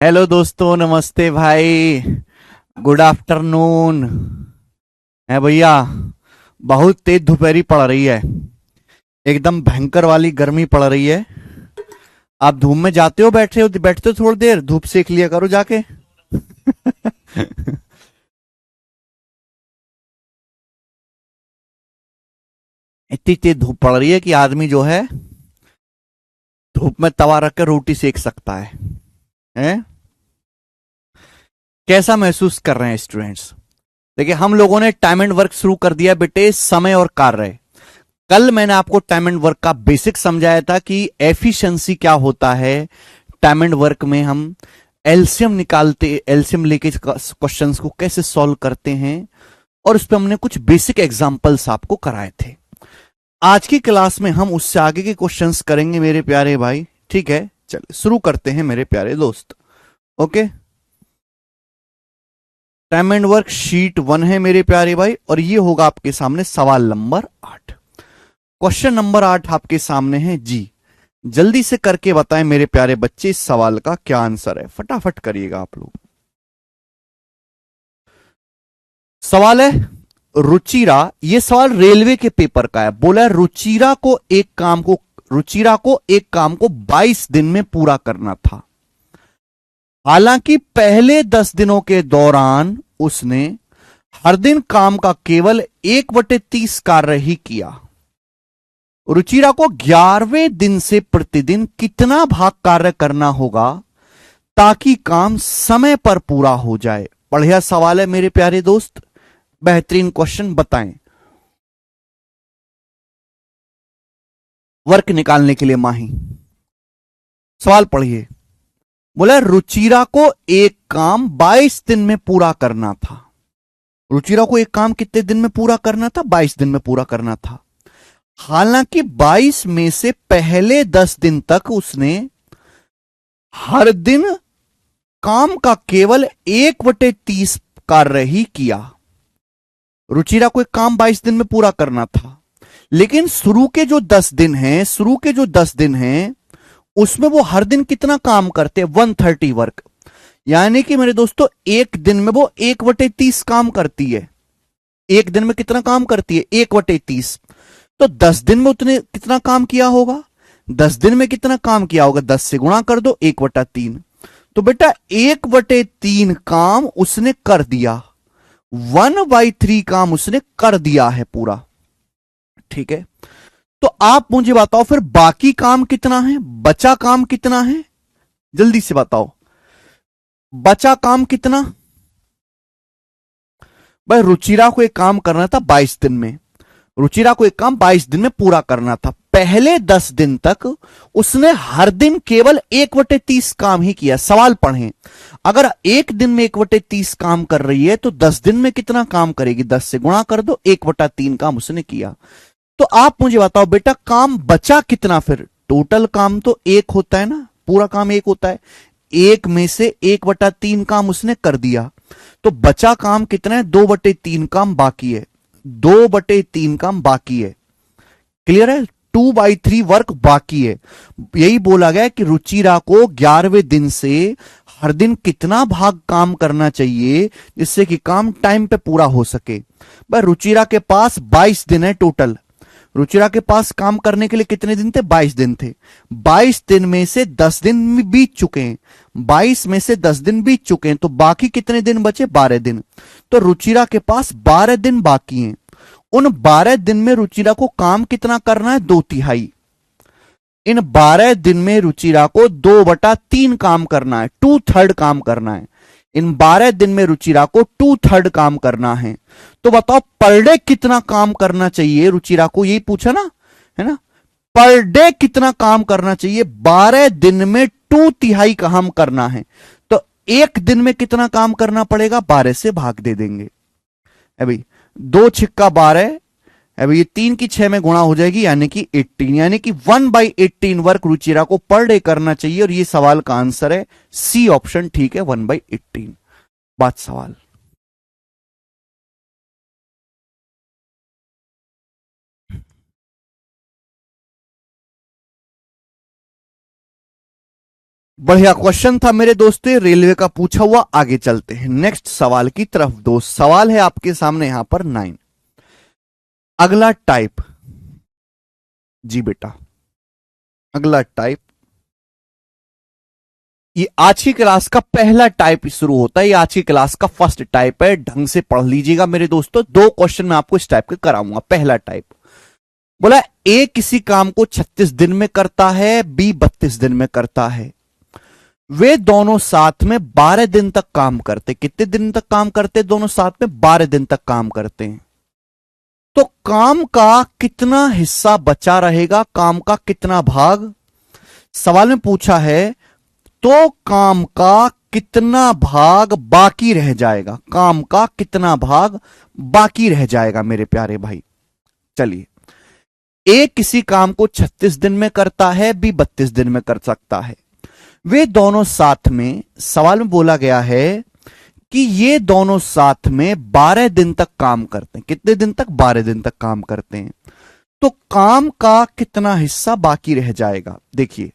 Hello दोस्तों, नमस्ते भाई। Good afternoon. है भैया। बहुत तेज दोपहरी पड़ रही है। एकदम भयंकर वाली गर्मी पड़ रही है। आप धूप में जाते हो, बैठते हो थोड़ी देर धूप सेक लिया करो जाके। इतनी तेज धूप पड़ रही है कि आदमी जो है धूप में तवा रख कर रोटी सेक सकता है। हैं? कैसा महसूस कर रहे हैं स्टूडेंट्स? देखिए, हम लोगों ने टाइम एंड वर्क शुरू कर दिया बेटे, समय और कार्य। कल मैंने आपको टाइम एंड वर्क का बेसिक समझाया था कि एफिशिएंसी क्या होता है। टाइम एंड वर्क में हम एलसीएम निकालते, एलसीएम लेके क्वेश्चंस को कैसे सॉल्व करते हैं, और उस पर हमने कुछ बेसिक एग्जांपल्स आपको कराए थे। आज की क्लास में हम उससे आगे के क्वेश्चंस करेंगे मेरे प्यारे भाई। ठीक है, चलिए शुरू करते हैं मेरे प्यारे दोस्त। Okay. Time and work sheet 1 है मेरे प्यारे भाई, और ये होगा आपके सामने सवाल नंबर 8। क्वेश्चन नंबर 8 आपके सामने है जी। जल्दी से करके बताएं मेरे प्यारे बच्चे, इस सवाल का क्या आंसर है, फटाफट करिएगा आप लोग। सवाल है रुचिरा, ये सवाल रेलवे के पेपर का है। बोला है रुचिरा को एक काम को 22 दिन में पूरा करना था। हालांकि पहले 10 दिनों के दौरान उसने हर दिन काम का केवल 1/30 कार्य ही किया। रुचिरा को 11वें दिन से प्रतिदिन कितना भाग कार्य करना होगा ताकि काम समय पर पूरा हो जाए? बढ़िया सवाल है मेरे प्यारे दोस्त, बेहतरीन क्वेश्चन। बताएं। वर्क निकालने के लिए माही सवाल पढ़िए। बोला रुचिरा को एक काम 22 दिन में पूरा करना था। रुचिरा को एक काम कितने दिन में पूरा करना था? 22 दिन में पूरा करना था। हालांकि 22 में से पहले 10 दिन तक उसने हर दिन काम का केवल 1/30 कार्य ही किया। रुचिरा को एक काम 22 दिन में पूरा करना था, लेकिन शुरू के जो 10 दिन हैं उसमें वो हर दिन कितना काम करते हैं? 130 वर्क। यानी कि मेरे दोस्तों, एक दिन में वो 1/30 काम करती है। एक दिन में कितना काम करती है? 1/30। तो 10 दिन में उतने कितना काम किया होगा? 10 दिन में कितना काम किया होगा? 10 से गुणा कर दो, 1/3। तो बेटा 1/3 काम उसने कर दिया। 1/3 काम उसने कर दिया है पूरा। ठीक है। तो आप मुझे बताओ फिर बाकी काम कितना है, बचा काम कितना है? जल्दी से बताओ, बचा काम कितना? भाई रुचिरा को एक काम करना था 22 दिन में। रुचिरा को एक काम 22 दिन में पूरा करना था। पहले 10 दिन तक उसने हर दिन केवल 1/30 काम ही किया। सवाल पढ़ें। अगर एक दिन में 1/30 काम कर रही है तो 10 दिन में कितना काम करेगी? 10 से गुणा कर दो, 1/3 काम उसने किया। तो आप मुझे बताओ बेटा, काम बचा कितना फिर? टोटल काम तो एक होता है ना, पूरा काम एक होता है। एक में से 1/3 काम उसने कर दिया, तो बचा काम कितना है? 2/3 काम बाकी है। 2/3 काम बाकी है। क्लियर है? 2/3 वर्क बाकी है। यही बोला गया कि रुचिरा को 11वें दिन से हर दिन कितना भाग काम करना चाहिए जिससे कि काम टाइम पे पूरा हो सके। भाई रुचिरा के पास 22 दिन है टोटल। रुचिरा के पास काम करने के लिए कितने दिन थे? 22 दिन थे। 22 दिन में से 10 दिन बीत चुके हैं। 22 में से 10 दिन बीत चुके हैं, तो बाकी कितने दिन बचे? 12 दिन। तो रुचिरा के पास 12 दिन बाकी हैं। उन 12 दिन में रुचिरा को काम कितना करना है? 2/3। इन 12 दिन में रुचिरा को 2/3 काम करना है, 2/3 काम करना है। इन 12 दिन में रुचिरा को 2/3 काम करना है। तो बताओ पर डे कितना काम करना चाहिए रुचिरा को? यही पूछा ना, है ना? पर डे कितना काम करना चाहिए? 12 दिन में 2/3 काम करना है। तो एक दिन में कितना काम करना पड़ेगा? 12 से भाग दे देंगे। अभी 2 × 12। अभी ये 3 की 6 में गुणा हो जाएगी, यानी कि 18, यानी कि 1/18 वर्क रुचिरा को पर डे करना चाहिए। और ये सवाल का आंसर है सी ऑप्शन। ठीक है, 1/18। बात सवाल। बढ़िया क्वेश्चन था मेरे दोस्तों, रेलवे का पूछा हुआ। आगे चलते हैं नेक्स्ट सवाल की तरफ। दो सवाल है आपके सामने यहां पर 9। अगला टाइप, जी बेटा, अगला टाइप, ये आज की क्लास का पहला टाइप शुरू होता है। ये आज की क्लास का फर्स्ट टाइप है, ढंग से पढ़ लीजिएगा मेरे दोस्तों। दो क्वेश्चन मैं आपको इस टाइप के कराऊंगा। पहला टाइप बोला, ए किसी काम को 36 दिन में करता है, बी 32 दिन में करता है। वे दोनों साथ में 12 दिन तक काम करते। कितने दिन तक काम करते? दोनों साथ में 12 दिन तक काम करते हैं। तो काम का कितना हिस्सा बचा रहेगा? काम का कितना भाग? सवाल में पूछा है तो काम का कितना भाग बाकी रह जाएगा? काम का कितना भाग बाकी रह जाएगा मेरे प्यारे भाई? चलिए, ए किसी काम को 36 दिन में करता है, बी 32 दिन में कर सकता है। वे दोनों साथ में, सवाल में बोला गया है कि ये दोनों साथ में 12 दिन तक काम करते हैं। कितने दिन तक? 12 दिन तक काम करते हैं। तो काम का कितना हिस्सा बाकी रह जाएगा? देखिए,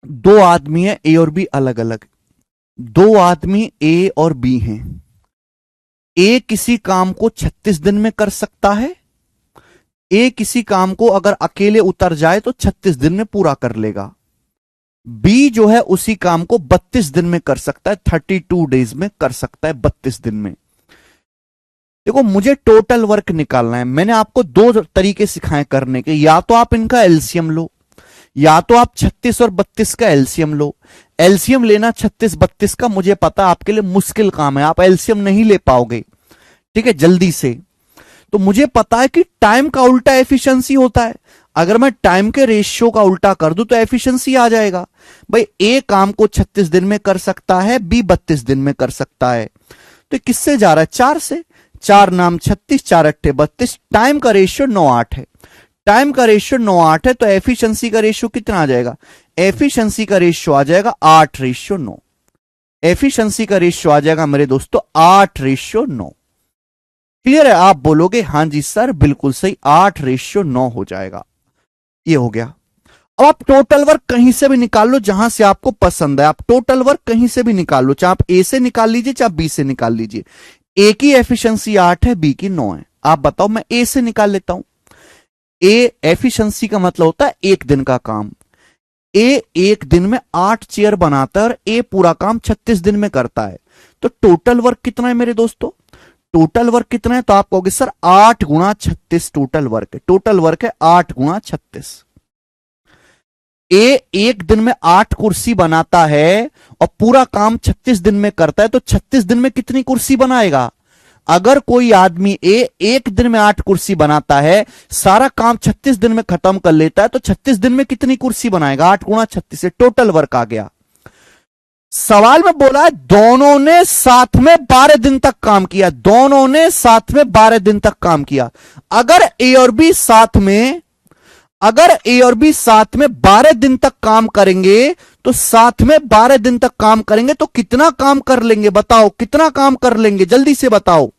दो आदमी है, ए और बी अलग अलग। दो आदमी ए और बी हैं। ए किसी काम को 36 दिन में कर सकता है। ए किसी काम को अगर अकेले उतर जाए तो 36 दिन में पूरा कर लेगा। बी जो है उसी काम को 32 दिन में कर सकता है, 32 डेज में कर सकता है, 32 दिन में। देखो, मुझे टोटल वर्क निकालना है। मैंने आपको दो तरीके सिखाए करने के। या तो आप इनका एलसीएम लो, या तो आप 36 और 32 का एलसीएम लो। एलसीएम लेना 36 32 का मुझे पता आपके लिए मुश्किल काम है, आप एलसीएम नहीं ले पाओगे, ठीक है, जल्दी से। तो मुझे पता है कि टाइम का उल्टा एफिशिएंसी होता है। अगर मैं टाइम के रेशियो का उल्टा कर दूं तो एफिशिएंसी आ जाएगा। भाई, ए काम को 36 दिन में कर सकता है, बी 32 दिन में कर सकता है। तो किससे जा रहा है? 4 से। 4 नाम 36, 4 अट्ठे 32। टाइम का रेशियो 9:8 है। टाइम का रेशियो 9:8 है, तो एफिशिएंसी का रेशियो कितना आ जाएगा? एफिशिएंसी का रेशियो आ जाएगा 8:9। एफिशिएंसी का रेशियो आ जाएगा मेरे दोस्तों 8:9। क्लियर है? आप बोलोगे हां जी सर बिल्कुल सही, 8:9 हो जाएगा। ये हो गया। अब आप टोटल वर्क कहीं से भी निकाल लो, जहां से आपको पसंद है। आप टोटल वर्क कहीं से भी निकाल लो, चाहे आप ए से निकाल लीजिए, चाहे बी से निकाल लीजिए। ए की एफिशिएंसी 8 है, बी की 9 है। आप बताओ, मैं ए से निकाल लेता हूं। ए एफिशिएंसी का मतलब होता है एक दिन का काम। ए एक दिन में 8 चेयर बनाता है और ए पूरा काम 36 दिन में करता है। तो टोटल वर्क कितना है मेरे दोस्तों? टोटल वर्क कितना है? तो आप कहोगे सर 8 गुणा 36 टोटल वर्क है। टोटल वर्क है 8 गुणा 36। ए एक दिन में 8 कुर्सी बनाता है और पूरा काम 36 दिन में करता है। तो 36 दिन में कितनी कुर्सी बनाएगा? अगर कोई आदमी ए एक दिन में 8 कुर्सी बनाता है, सारा काम 36 दिन में खत्म कर लेता है, तो 36 दिन में कितनी कुर्सी बनाएगा? 8 गुणा 36 से टोटल वर्क आ गया। सवाल में बोला है दोनों ने साथ में 12 दिन तक काम किया। दोनों ने साथ में 12 दिन तक काम किया। अगर ए और बी साथ में 12 दिन तक काम करेंगे, तो साथ में 12 दिन तक काम करेंगे तो कितना काम कर लेंगे? बताओ कितना काम कर लेंगे, जल्दी से बताओ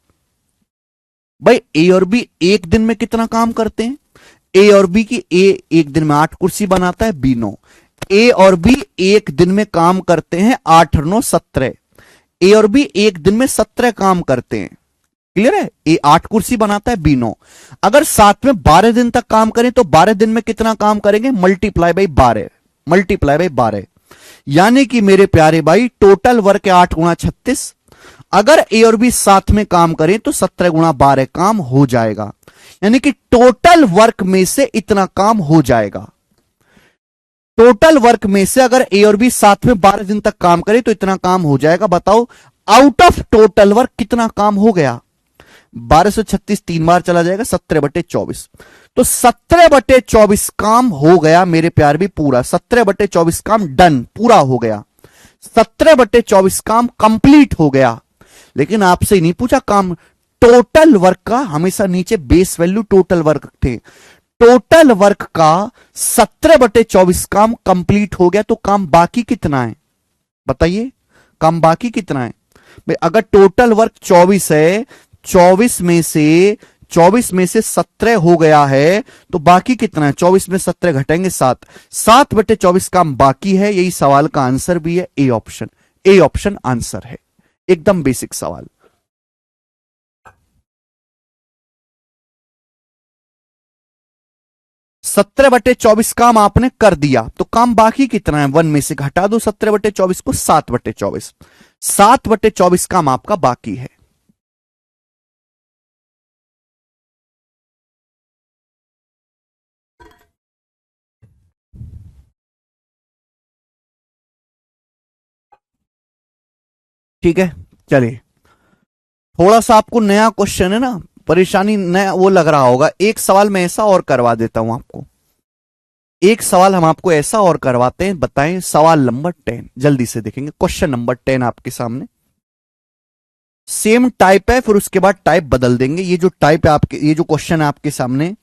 भाई। ए और बी एक दिन में कितना काम करते हैं? ए और बी की, ए एक दिन में 8 कुर्सी बनाता है, बी 9। ए और बी एक दिन में काम करते हैं 8 और 9 17। ए और बी एक दिन में 17 काम करते हैं। क्लियर है? ए 8 कुर्सी बनाता है, बी 9। अगर साथ में 12 दिन तक काम करें तो 12 दिन में कितना काम करेंगे? Multiply by 12, multiply by 12। यानी कि मेरे प्यारे भाई टोटल वर्क है 8 गुणा 36। अगर ए और बी साथ में काम करें तो 17 गुणा 12 काम हो जाएगा। यानी कि टोटल वर्क में से इतना काम हो जाएगा। टोटल वर्क में से अगर ए और बी साथ में 12 दिन तक काम करें तो इतना काम हो जाएगा। बताओ आउट ऑफ टोटल वर्क कितना काम हो गया? 1236 3 बार चला जाएगा, 17/24। तो 17/24 काम हो गया मेरे प्यार भी पूरा। 17/24 काम डन, पूरा हो गया। 17/24 काम कंप्लीट हो गया। लेकिन आपसे ही नहीं पूछा काम टोटल वर्क का, हमेशा नीचे बेस वैल्यू टोटल वर्क थे। टोटल वर्क का 17/24 काम कंप्लीट हो गया, तो काम बाकी कितना है? बताइए काम बाकी कितना है? भाई अगर टोटल वर्क 24 है, 24 में से 24 में से 17 हो गया है तो बाकी कितना है? 24 में 17 घटेंगे 7, 7/24 काम बाकी है। यही सवाल का आंसर भी है, A option. A option answer है, एकदम बेसिक सवाल। 17/24 काम आपने कर दिया तो काम बाकी कितना है? 1 में से घटा दो 17/24 को, 7/24। 7/24 काम आपका बाकी है। ठीक है, चलिए थोड़ा सा आपको नया क्वेश्चन है ना, परेशानी नया वो लग रहा होगा। एक सवाल मैं ऐसा और करवा देता हूं आपको, एक सवाल हम आपको ऐसा और करवाते हैं। बताएं सवाल नंबर 10, जल्दी से देखेंगे क्वेश्चन नंबर 10 आपके सामने। सेम टाइप है, फिर उसके बाद टाइप बदल देंगे। ये जो टाइप है आपके, ये जो क्वेश्चन है आपके सामने,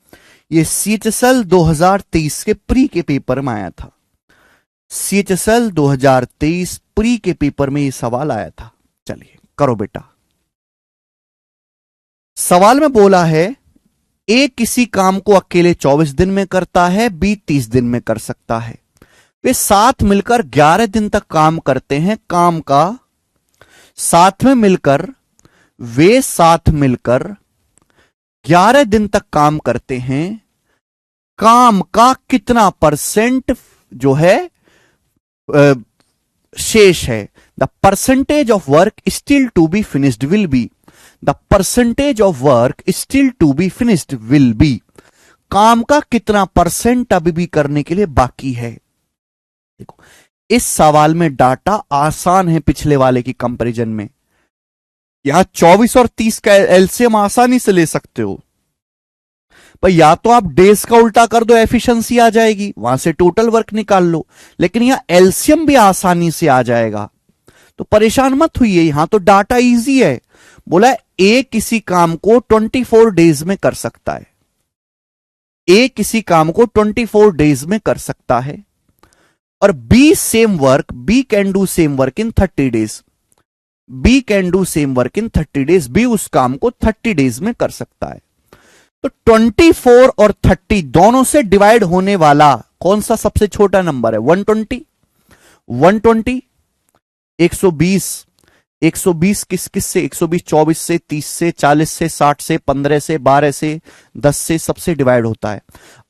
ये सीएचएसएल 2023 के प्री के पेपर में आया था। सीएचएसएल 2023 प्री के पेपर में ये सवाल आया था। चलिए करो बेटा। सवाल में बोला है ए किसी काम को अकेले 24 दिन में करता है, बी 30 दिन में कर सकता है। वे साथ मिलकर 11 दिन तक काम करते हैं। काम का साथ में मिलकर, वे साथ मिलकर 11 दिन तक काम करते हैं। काम का कितना % जो है शेष है? The percentage of work still to be finished will be, the percentage of work still to be finished will be. काम का कितना % अभी भी करने के लिए बाकी है? देखो इस सवाल में डाटा आसान है पिछले वाले की कंपैरिजन में। यहां 24 और 30 का एलसीएम आसानी से ले सकते हो पर या तो आप डेज का उल्टा कर दो, एफिशिएंसी आ जाएगी, वहां से टोटल वर्क निकाल लो। लेकिन यहां एलसीएम भी आसानी से आ जाएगा, तो परेशान मत हुई। यहां तो डाटा इजी है। बोला ए किसी काम को 24 डेज में कर सकता है। ए किसी काम को 24 डेज में कर सकता है और b same work, b can do same work in 30 days. B can do same work in 30 days, b उस काम को 30 डेज में कर सकता है। तो 24 और 30 दोनों से डिवाइड होने वाला कौन सा सबसे छोटा नंबर है? 120। 120 120 120 किस किस से? 120 24 से, 30 से, 40 से, 60 से, 15 से, 12 से, 10 से, सबसे डिवाइड होता है।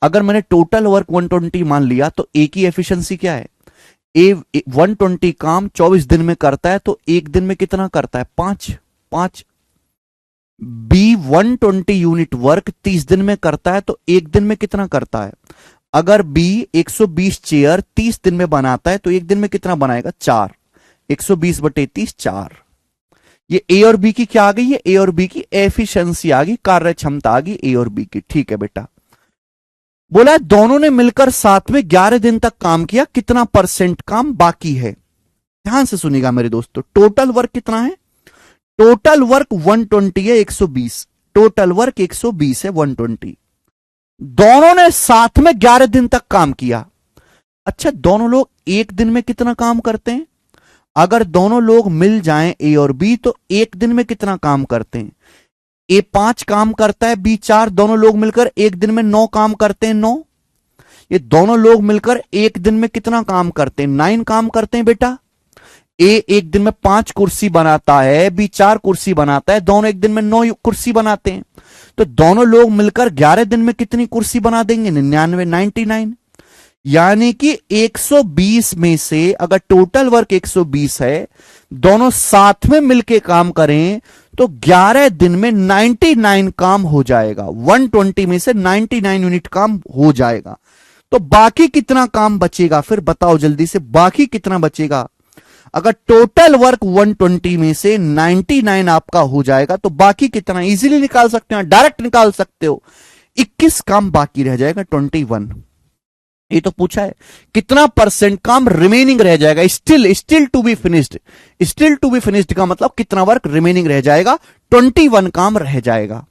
अगर मैंने टोटल वर्क 120 मान लिया तो ए की एफिशिएंसी क्या है? ए 120 काम 24 दिन में करता है तो एक दिन में कितना करता है? 5। बी 120 यूनिट वर्क 30 दिन में करता है तो एक दिन में कितना करता है? अगर बी 120 चेयर 30 दिन में बनाता है तो एक दिन में कितना बनाएगा? 4। 120/30 4। ये ए और बी की क्या आ गई? ये ए और बी की एफिशिएंसी आ गई, कार्य क्षमता आ गई ए और बी की। ठीक है बेटा। बोला दोनों ने मिलकर साथ में 11 दिन तक काम किया, कितना % काम बाकी है? ध्यान से सुनिएगा मेरे दोस्तों। टोटल वर्क कितना है? टोटल वर्क 120 है, 120। टोटल वर्क 120 है, 120। दोनों ने साथ में 11 दिन तक काम किया। अच्छा, दोनों लोग एक दिन में कितना काम करते हैं? अगर दोनों लोग मिल जाएं ए और बी तो एक दिन में कितना काम करते हैं? ए 5 काम करता है, बी 4। दोनों लोग मिलकर एक दिन में 9 काम करते हैं, 9। ये दोनों लोग मिलकर एक दिन में कितना काम करते हैं? 9 काम करते हैं बेटा। ए एक दिन में 5 कुर्सी बनाता है, बी 4 कुर्सी बनाता है, दोनों एक दिन में 9 कुर्सी बनाते हैं। तो दोनों लोग मिलकर 11 दिन में कितनी कुर्सी बना देंगे? 99, 99। यानी कि 120 में से अगर टोटल वर्क 120 है, दोनों साथ में मिलके काम करें तो 11 दिन में 99 काम हो जाएगा। 120 में से 99 यूनिट काम हो जाएगा। तो बाकी कितना काम बचेगा? फिर बताओ जल्दी से, बाकी कितना बचेगा? अगर टोटल वर्क 120 में से 99 आपका हो जाएगा तो बाकी कितना? इजीली निकाल सकते हैं, डायरेक्ट निकाल सकते हो। 21 काम बाकी रह जाएगा, 21। ये तो पूछा है कितना % काम रिमेनिंग रह जाएगा? Still to be finished. Still to be finished का मतलब कितना वर्क रिमेनिंग रह जाएगा? 21 काम रह जाएगा।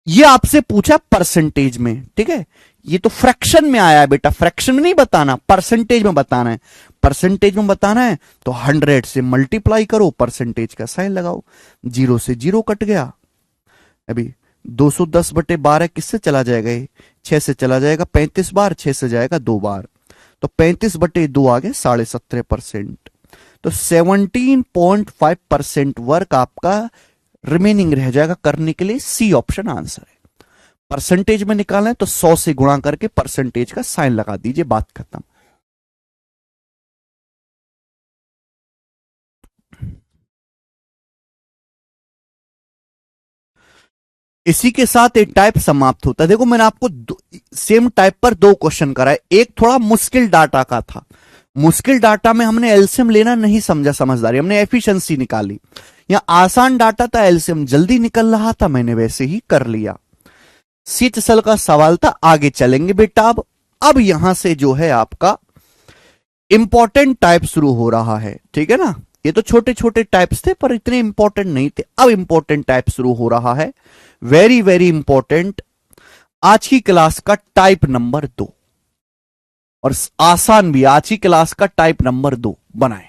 ये आपसे पूछा परसेंटेज में, ठीक है। ये तो फ्रैक्शन में आया है बेटा, फ्रैक्शन में नहीं बताना, परसेंटेज में बताना है। परसेंटेज में बताना है तो 100 से मल्टीप्लाई करो, परसेंटेज का साइन लगाओ, 0 से 0 कट गया। अभी 210/12 किससे चला जाएगा, ये 6 से चला जाएगा 35 बार, 6 से जाएगा 2 बार, तो 35/2 आ गए 17.5%। तो 17.5% वर्क आपका रिमेनिंग रह जाएगा करने के लिए। सी ऑप्शन आंसर है। परसेंटेज में निकालना है तो 100 से गुणा करके परसेंटेज का साइन लगा दीजिए, बात खत्म। इसी के साथ एक टाइप समाप्त होता है। देखो मैंने आपको सेम टाइप पर 2 क्वेश्चन कराए। एक थोड़ा मुश्किल डाटा का था, मुश्किल डाटा में हमने एलसीएम लेना नहीं समझा समझदारी, हमने एफिशिएंसी निकाली। या आसान डाटा था, एलसीएम जल्दी निकल रहा था, मैंने वैसे ही कर लिया। सीट का सवाल था, आगे चलेंगे बेटा। अब यहां से जो है आपका इंपॉर्टेंट टाइप शुरू हो रहा है, ठीक है ना। ये तो छोटे छोटे टाइप्स थे पर इतने इंपॉर्टेंट नहीं थे। अब इंपॉर्टेंट टाइप शुरू हो रहा है, वेरी वेरी इंपॉर्टेंट। आज की क्लास का टाइप नंबर 2 और आसान भी, आज की क्लास का टाइप नंबर 2 बनाए।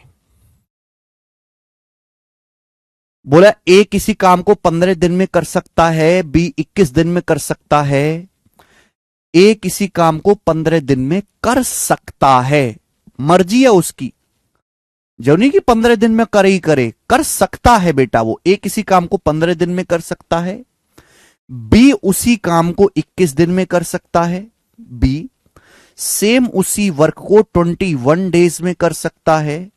बोला ए किसी काम को 15 दिन में कर सकता है, बी 21 दिन में कर सकता है। ए किसी काम को 15 दिन में कर सकता है, मर्जी है उसकी, जो नहीं कि 15 दिन में करे ही करे, कर सकता है बेटा वो। ए किसी काम को 15 दिन में कर सकता है, बी उसी काम को 21 दिन में कर सकता है, बी सेम उसी वर्क को 21 डेज में कर सकता है,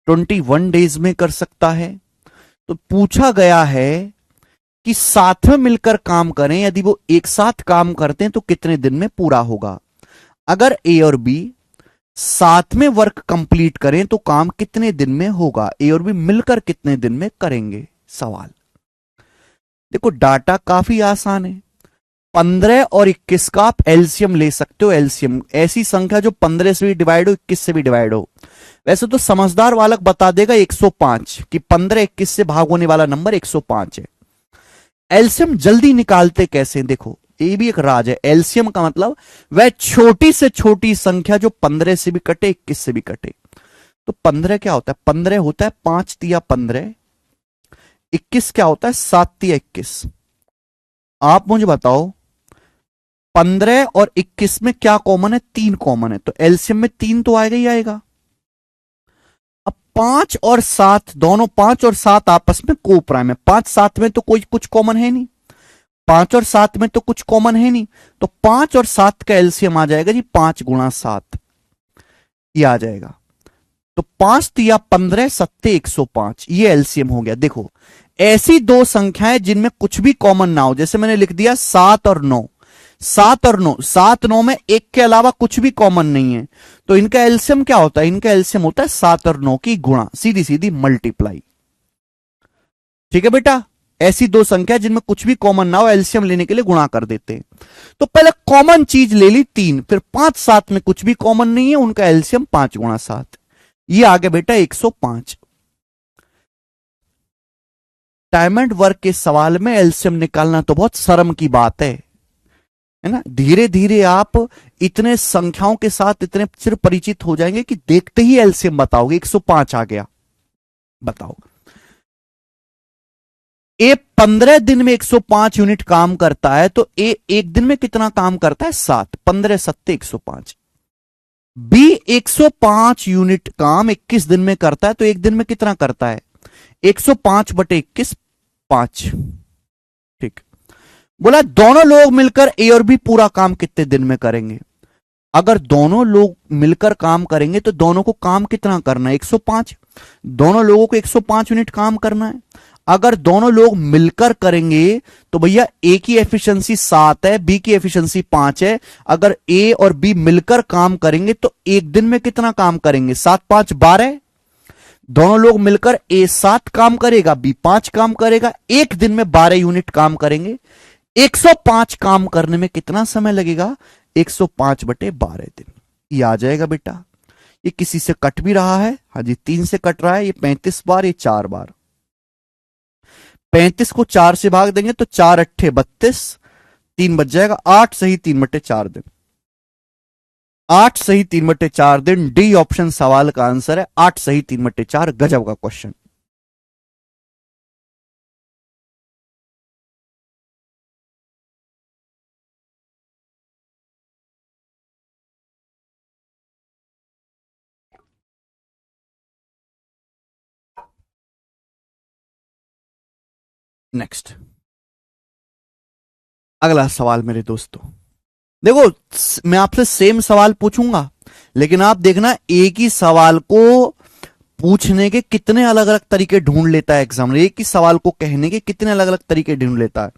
21 डेज में कर सकता है। तो पूछा गया है कि साथ में मिलकर काम करें, यदि वो एक साथ काम करते हैं तो कितने दिन में पूरा होगा। अगर ए और बी साथ में वर्क कंप्लीट करें तो काम कितने दिन में होगा, ए और बी मिलकर कितने दिन में करेंगे सवाल। देखो डाटा काफी आसान है। 15 और 21 का आप एलसीएम ले सकते हो। एलसीएम ऐसी संख्या जो 15 से भी डिवाइड हो, 21 से भी डिवाइड हो। वैसे तो समझदार वालक बता देगा 105 कि 15 21 से भाग होने वाला नंबर 105 है। एलसीएम जल्दी निकालते कैसे, देखो ये भी एक राज है। एलसीएम का मतलब वह छोटी से छोटी संख्या जो 15 से भी कटे, 21 से भी कटे। तो 15 क्या होता है, 15 होता है 5 तिया 15, 21 क्या होता है 7 तिया 21। आप मुझे बताओ 15 और 21 में क्या कॉमन है, 3 कॉमन है, तो एलसीएम में 3 तो आएगा ही आएगा। अब 5 और 7 दोनों, 5 और 7 आपस में को प्राइम है। 5 7 में तो कोई कुछ कॉमन है नहीं, 5 और 7 में तो कुछ कॉमन है नहीं, तो 5 और 7 का एलसीएम आ जाएगा जी 5 गुणा 7, ये आ जाएगा। तो 5 तिया 15 सत्ते 105, ये एलसीएम हो गया। देखो ऐसी दो संख्याएं जिनमें कुछ भी कॉमन ना हो, जैसे मैंने लिख दिया 7 और 9, 7 और 9, 7 9 में एक के अलावा कुछ भी कॉमन नहीं है, तो इनका एलसीएम क्या होता है, इनका एलसीएम होता है 7 और 9 की गुणा, सीधी सीधी मल्टीप्लाई। ठीक है बेटा, ऐसी दो संख्या जिनमें कुछ भी कॉमन ना हो, एलसीएम लेने के लिए गुणा कर देते हैं। तो पहले कॉमन चीज ले ली 3, फिर 5 7 में कुछ भी कॉमन नहीं है, उनका एलसीएम 5 गुणा 7, ये आ गया बेटा 105। टाइम एंड वर्क के सवाल में एलसीएम निकालना तो बहुत शर्म की बात है ना। धीरे धीरे आप इतने संख्याओं के साथ इतने सिर्फ परिचित हो जाएंगे कि देखते ही एलसीएम बताओगे 105 आ गया। बताओ ए 15 दिन में 105 यूनिट काम करता है, तो ए एक दिन में कितना काम करता है 7, 15 सत्ते 105। बी 105 यूनिट काम 21 दिन में करता है, तो एक दिन में कितना करता है 105 बटे 21 5। ठीक, बोला दोनों लोग मिलकर ए और बी पूरा काम कितने दिन में करेंगे। अगर दोनों लोग मिलकर काम करेंगे तो दोनों को काम कितना करना है 105, दोनों लोगों को 105 यूनिट काम करना है। अगर दोनों लोग मिलकर करेंगे तो भैया ए की एफिशिएंसी 7 है, बी की एफिशिएंसी 5 है। अगर ए और बी मिलकर काम करेंगे तो एक दिन में कितना काम करेंगे 7 5 12। दोनों लोग मिलकर ए 7 काम करेगा, बी 5 काम करेगा, एक दिन में 12 यूनिट काम करेंगे। 105 काम करने में कितना समय लगेगा 105 बटे 12 दिन, ये आ जाएगा बेटा। ये किसी से कट भी रहा है, हाँ जी 3 से कट रहा है, ये 35 बार, ये 4 बार। 35 को 4 से भाग देंगे तो 4 अट्ठे 32, 3 बच जाएगा 8 सही 3 बटे 4 दिन, 8 सही 3 बटे 4 दिन। डी ऑप्शन सवाल का आंसर है 8 सही 3 बटे 4। गजब का क्वेश्चन। नेक्स्ट, अगला सवाल मेरे दोस्तों, देखो मैं आपसे सेम सवाल पूछूंगा, लेकिन आप देखना एक ही सवाल को पूछने के कितने अलग अलग तरीके ढूंढ लेता है एग्जामिनर, एक ही सवाल को कहने के कितने अलग अलग तरीके ढूंढ लेता है।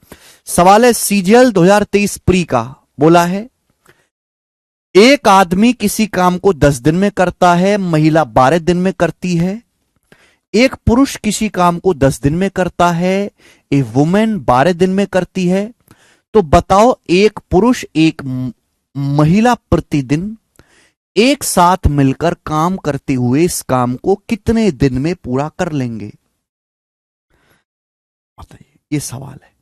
सवाल है सीजीएल 2023 प्री का, बोला है एक आदमी किसी काम को 10 दिन में करता है, महिला 12 दिन में करती है। एक पुरुष किसी काम को 10 दिन में करता है, ए वुमेन 12 दिन में करती है। तो बताओ एक पुरुष एक महिला प्रतिदिन एक साथ मिलकर काम करते हुए इस काम को कितने दिन में पूरा कर लेंगे? बताइए, ये सवाल है।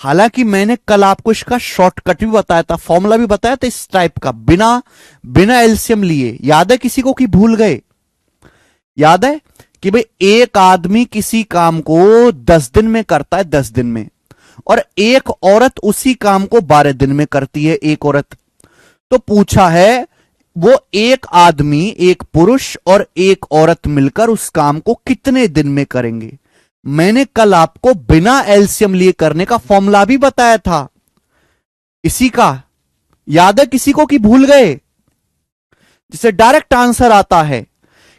हालांकि मैंने कल आपको इसका शॉर्टकट भी बताया था, फॉर्मूला भी बताया था इस टाइप का, बिना बिना एलसीएम लिए। याद है किसी को कि भूल गए? याद है कि भाई एक आदमी किसी काम को 10 दिन में करता है, 10 दिन में, और एक औरत उसी काम को 12 दिन में करती है, एक औरत। तो पूछा है वो एक आदमी, एक पुरुष और एक औरत मिलकर उस काम को कितने दिन में करेंगे। मैंने कल आपको बिना एलसीएम लिए करने का फॉर्मूला भी बताया था इसी का। याद है किसी को कि भूल गए? जिसे डायरेक्ट आंसर आता है।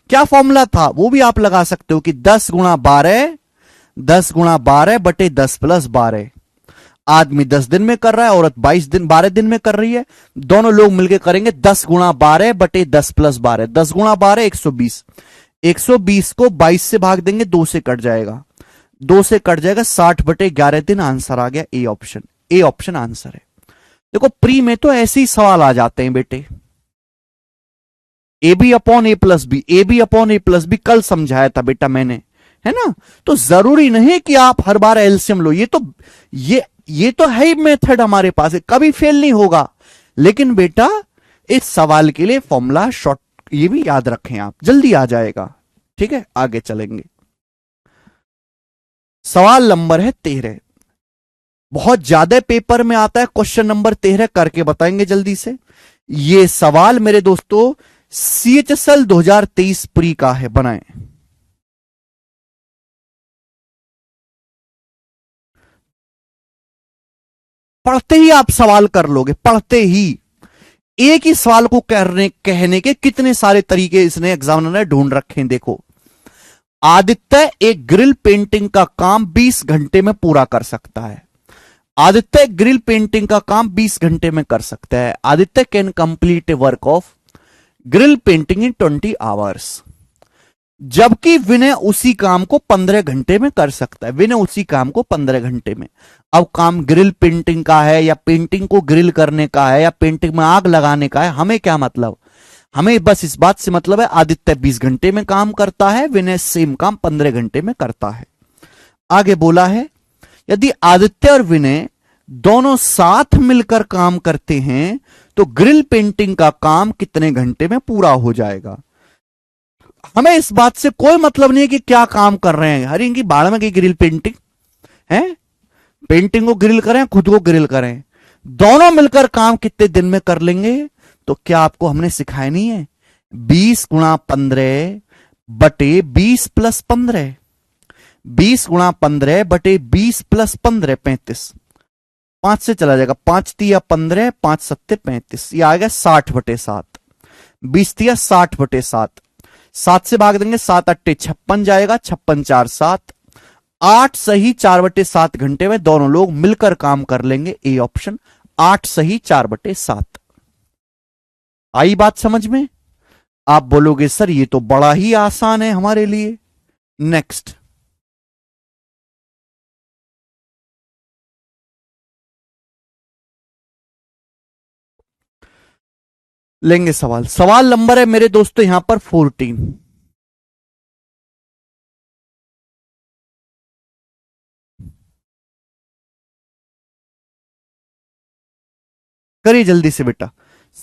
क्या फॉर्मूला था वो भी आप लगा सकते हो कि 10 गुणा 12, 10 गुणा 12 बटे 10 प्लस 12। आदमी 10 दिन में कर रहा है, औरत 12 दिन में कर रही है। दोनों लोग मिलकर करेंगे 10 गुणा 12 बटे 10 प्लस 12। 10 गुणा 12 120। 120 को 22 से भाग देंगे, 2 से कट जाएगा, 2 से कट जाएगा, 60 बटे 11 दिन। आंसर आ गया A option. A option answer है। देखो प्री में तो ऐसे ही सवाल आ जाते हैं बेटे, a b upon a plus b, a b upon a plus b कल समझाया था बेटा मैंने, है ना। तो जरूरी नहीं कि आप हर बार एलसीएम लो, ये तो है ही मेथड हमारे पास है, कभी फेल नहीं होगा। लेकिन बेटा इस सवाल के लिए फॉर्मूला शॉर्ट ये भी याद रखें आप, जल्दी आ जाएगा। ठीक है, आगे चलेंगे। सवाल नंबर है 13, बहुत ज्यादा पेपर में आता है क्वेश्चन नंबर 13, करके बताएंगे जल्दी से। ये सवाल मेरे दोस्तों सीएचएसएल 2023 प्री का है, बनाए। पढ़ते ही आप सवाल कर लोगे, पढ़ते ही। एक ही सवाल को कहने के कितने सारे तरीके इसने एग्जामिनर ने ढूंढ रखे हैं, देखो। आदित्य एक ग्रिल पेंटिंग का काम 20 घंटे में पूरा कर सकता है। आदित्य ग्रिल पेंटिंग का काम 20 घंटे में कर सकता है। Aditya can complete A work of grill painting in 20 hours. जबकि विनय उसी काम को 15 घंटे में कर सकता है। विनय उसी काम को 15 घंटे में। अब काम ग्रिल पेंटिंग का है या पेंटिंग को ग्रिल करने का है या पेंटिंग में आग लगाने का है, हमें क्या मतलब? हमें बस इस बात से मतलब है आदित्य 20 घंटे में काम करता है, विनय सेम काम 15 घंटे में करता है। आगे बोला है यदि आदित्य और विनय दोनों साथ मिलकर काम करते हैं तो ग्रिल पेंटिंग का काम कितने घंटे में पूरा हो जाएगा। हमें इस बात से कोई मतलब नहीं है कि क्या काम कर रहे हैं, हर इनकी बाढ़ में की ग्रिल पेंटिंग है, पेंटिंग को ग्रिल करें खुद को ग्रिल करें, दोनों मिलकर काम कितने दिन में कर लेंगे। तो क्या आपको हमने सिखाया नहीं है 20 गुणा 15 बटे 20 प्लस 15, 20 गुणा 15 बटे 20 प्लस 15 35। 5 से चला जाएगा, 5 तिया 15, 5 सत्ते 35, ये आ गया 60 बटे 7। 20 तिया 60 बटे 7, 7 से भाग देंगे, 7 अट्टे 56 जाएगा, 56 4 7, 8 सही 4 बटे 7 घंटे में दोनों लोग मिलकर काम कर लेंगे। ए ऑप्शन 8 सही 4 बटे 7। आई बात समझ में? आप बोलोगे सर ये तो बड़ा ही आसान है हमारे लिए। नेक्स्ट लेंगे सवाल। सवाल नंबर है मेरे दोस्तों यहां पर 14। करिए जल्दी से बेटा,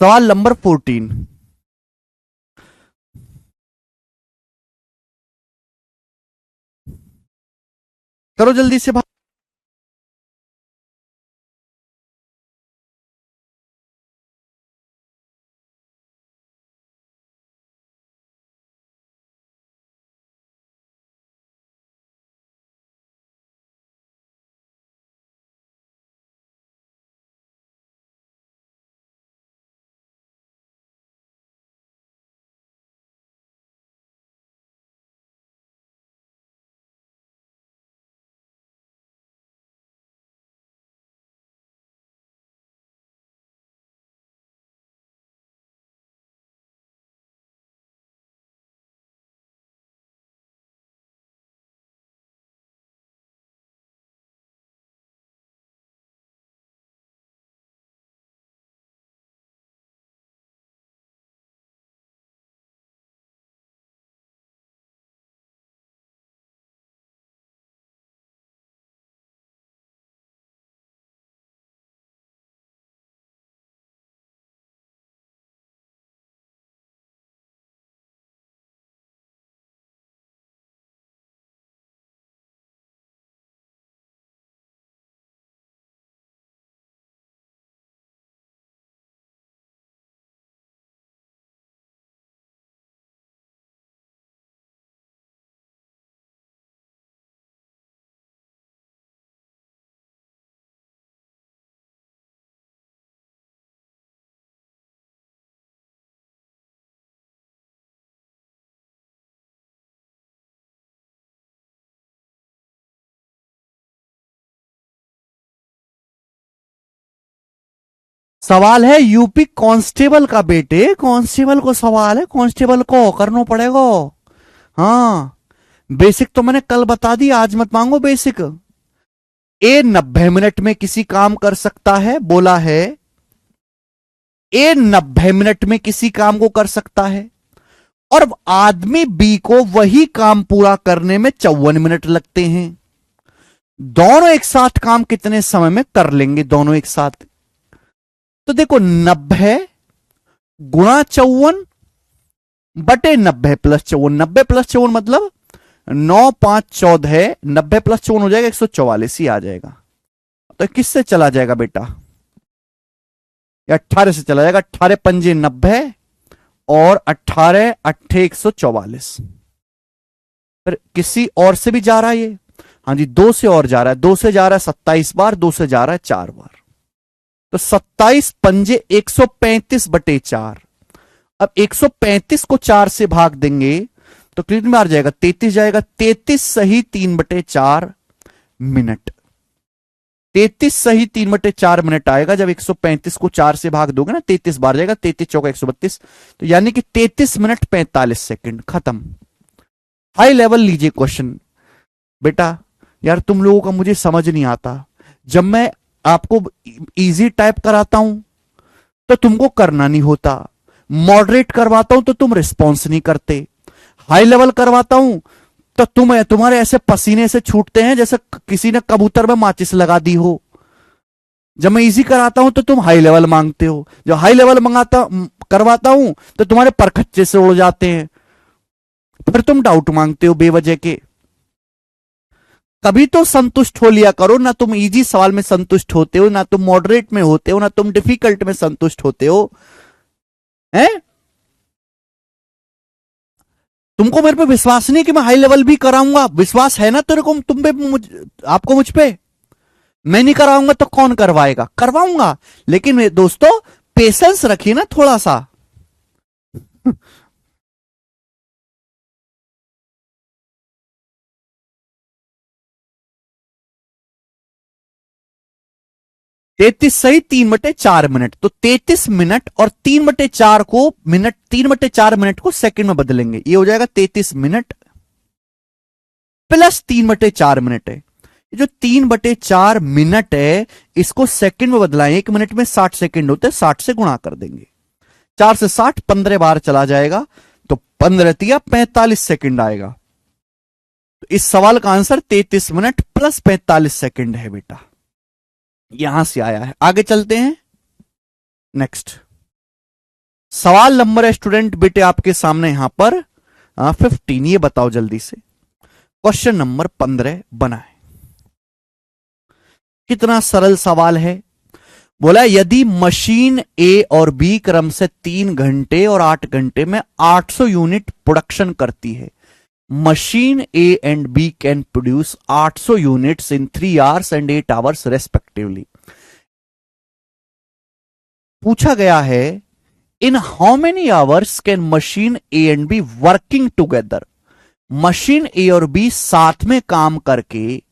सवाल नंबर 14 करो जल्दी से। सवाल है यूपी कांस्टेबल का बेटे, कांस्टेबल को सवाल है, कांस्टेबल को करना पड़ेगा। हाँ, बेसिक तो मैंने कल बता दी, आज मत मांगो बेसिक। ए 90 मिनट में किसी काम कर सकता है, बोला है ए 90 मिनट में किसी काम को कर सकता है, और आदमी बी को वही काम पूरा करने में 54 मिनट लगते हैं। दोनों एक साथ काम कितने समय में कर लेंगे, दोनों एक साथ? तो देखो 90 गुणा 54/90 + 54, 90 + 54 मतलब 9×5 = 14, 90 + 54 हो जाएगा 144 ही आ जाएगा। तो किससे चला जाएगा बेटा? या 18 से चला जाएगा, 18×5 = 90 और 18×8 = 144। फिर किसी और से भी जा रहा है ये, हाँ जी 2 से और जा रहा है, 2 से जा रहा है 27 बार, 2 से जा रहा है 4 बार, तो 27×5 = 135/4। अब 135 को 4 से भाग देंगे तो कितने में आ जाएगा? 33 जाएगा। 33 सही 3/4 मिनट, 33 सही 3/4 मिनट आएगा जब 135 को 4 से भाग दोगे ना, 33 बार जाएगा, 33 चौका 132, तो यानी कि 33 मिनट 45 सेकंड, खत्म। हाई लेवल लीजिए क्वेश्चन। बेटा यार तुम लोगों का मुझे समझ नहीं आता, जब मैं आपको इजी टाइप कराता हूं तो तुमको करना नहीं होता, मॉडरेट करवाता हूं तो तुम रिस्पॉन्स नहीं करते, हाई लेवल करवाता हूं तो तुम्हारे ऐसे पसीने से छूटते हैं जैसे किसी ने कबूतर में माचिस लगा दी हो। जब मैं इजी कराता हूं तो तुम हाई लेवल मांगते हो, जब हाई लेवल मंगाता करवाता हूं तो तुम्हारे परखच्चे से उड़ जाते हैं, फिर तुम डाउट मांगते हो बेवजह के। कभी तो संतुष्ट हो लिया करो ना, तुम इजी सवाल में संतुष्ट होते हो, ना तुम मॉडरेट में होते हो, ना तुम डिफिकल्ट में संतुष्ट होते हो, हैं? तुमको मेरे पे विश्वास नहीं कि मैं हाई लेवल भी कराऊंगा? विश्वास है ना तेरे को, तुम पे आपको मुझ पे? मैं नहीं कराऊंगा तो कौन करवाएगा? करवाऊंगा, लेकिन मेरे दोस्तों पेशेंस रखिए ना थोड़ा सा। 33 सही 3/4 मिनट, तो 33 मिनट और 3/4 को मिनट, 3/4 मिनट को सेकंड में बदलेंगे, ये हो जाएगा 33 मिनट प्लस 3/4 मिनट है। ये जो 3/4 मिनट है इसको सेकंड में बदलाएं, 1 मिनट में 60 सेकंड होते हैं, 60 से गुणा कर देंगे, 4 से 60 15 बार चला जाएगा, तो 15×3 = 45 सेकंड आएगा। तो इस सवाल का आंसर 33 मिनट प्लस 45 सेकंड है बेटा, यहां से आया है। आगे चलते हैं, नेक्स्ट सवाल नंबर है स्टूडेंट बेटे आपके सामने यहां पर 15, ये बताओ जल्दी से, क्वेश्चन नंबर 15 बना है। कितना सरल सवाल है, बोला यदि मशीन ए और बी क्रम से 3 घंटे और 8 घंटे में 800 यूनिट प्रोडक्शन करती है, machine A and B can produce 800 units in 3 hours and 8 hours respectively. पूछा गया है in how many hours can machine A and B working together, machine A और बी साथ में काम करके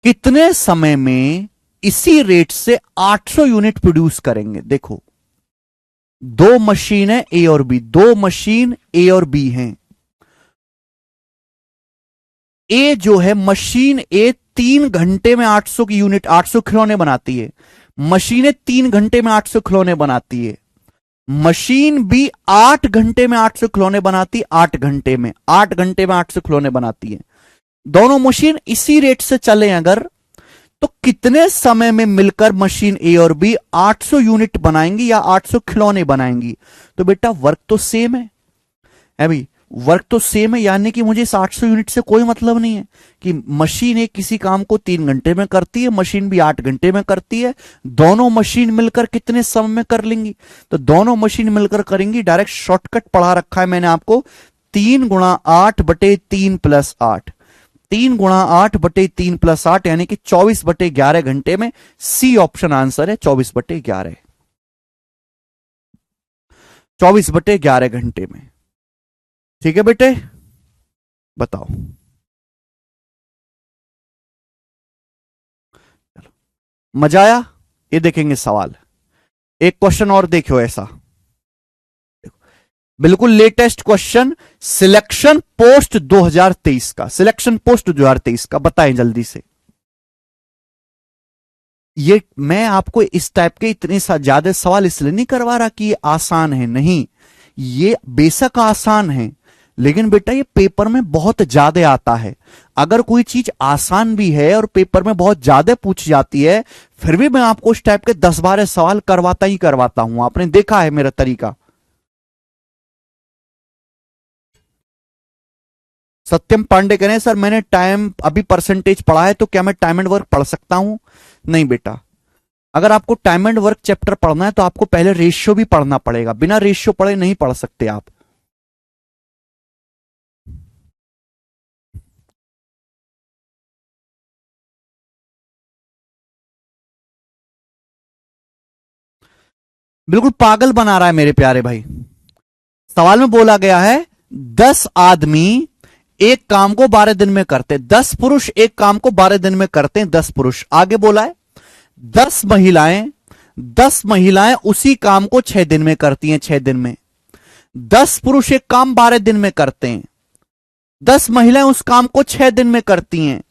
कितने समय में इसी रेट से 800 यूनिट प्रोड्यूस करेंगे। देखो दो मशीन है ए और बी, दो मशीन ए और बी हैं। ए जो है मशीन ए 3 घंटे में 800 की यूनिट, 800 खिलौने बनाती है, मशीनें 3 घंटे में 800 खिलौने बनाती है। मशीन बी 8 घंटे में 800 खिलौने बनाती, 8 घंटे में 8 घंटे में 800 खिलौने बनाती है। दोनों मशीन इसी रेट से चले अगर, तो कितने समय में मिलकर मशीन ए और बी 800 यूनिट बनाएंगी या 800 खिलौने बनाएंगी? तो बेटा वर्क तो सेम है भाई, वर्क तो सेम है, यानी कि मुझे इस 800 यूनिट से कोई मतलब नहीं है कि मशीन एक किसी काम को 3 घंटे में करती है, मशीन भी 8 घंटे में करती है, दोनों मशीन मिलकर कितने समय में कर लेंगी? तो दोनों मशीन मिलकर करेंगी, डायरेक्ट शॉर्टकट पढ़ा रखा है मैंने आपको, 3×8/3 + 8, 3×8/3 + 8 यानी कि 24/11 घंटे में। सी ऑप्शन आंसर है 24/11, 24/11 घंटे में। ठीक है बेटे, बताओ। चलो मजा आया? ये देखेंगे सवाल, एक क्वेश्चन और देखो ऐसा, बिल्कुल लेटेस्ट क्वेश्चन, सिलेक्शन पोस्ट 2023 का, सिलेक्शन पोस्ट 2023 का, बताएं जल्दी से। ये मैं आपको इस टाइप के इतने ज्यादा सवाल इसलिए नहीं करवा रहा कि ये आसान है, नहीं, ये बेशक आसान है, लेकिन बेटा ये पेपर में बहुत ज्यादा आता है। अगर कोई चीज आसान भी है और पेपर में बहुत ज्यादा पूछ जाती है, फिर भी मैं आपको उस टाइप के 10-12 सवाल करवाता ही करवाता हूं। आपने देखा है मेरा तरीका। सत्यम पांडे कह रहे हैं सर मैंने टाइम अभी परसेंटेज पढ़ा है, तो क्या मैं टाइम एंड वर्क पढ़ सकता हूं? नहीं बेटा, अगर आपको टाइम एंड वर्क चैप्टर पढ़ना है तो आपको पहले रेशियो भी पढ़ना पड़ेगा। बिना रेशियो पढ़े नहीं पढ़ सकते आप। बिल्कुल पागल बना रहा है मेरे प्यारे भाई। सवाल में बोला गया है 10 आदमी एक काम को 12 दिन में करते, 10 पुरुष एक काम को 12 दिन में करते हैं, 10 पुरुष। आगे बोला है 10 महिलाएं, 10 महिलाएं उसी काम को 6 दिन में करती हैं, 6 दिन में। 10 पुरुष एक काम 12 दिन में करते हैं, 10 महिलाएं उस काम को 6 दिन में करती हैं।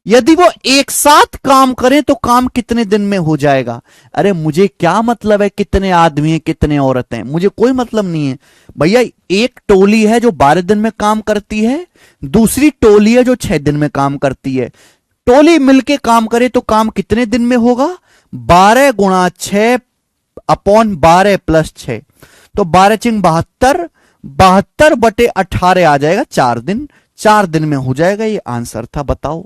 यदि वो एक साथ काम करें तो काम कितने दिन में हो जाएगा? अरे मुझे क्या मतलब है कितने आदमी हैं कितने औरतें हैं, मुझे कोई मतलब नहीं है भैया। एक टोली है जो 12 दिन में काम करती है, दूसरी टोली है जो 6 दिन में काम करती है। टोली मिलके काम करे तो काम कितने दिन में होगा? 12 गुणा 6 अपॉन 12 प्लस 6, तो 12 चिंग 72, 72 बटे 18 आ जाएगा 4 दिन, 4 दिन में हो जाएगा। ये आंसर था। बताओ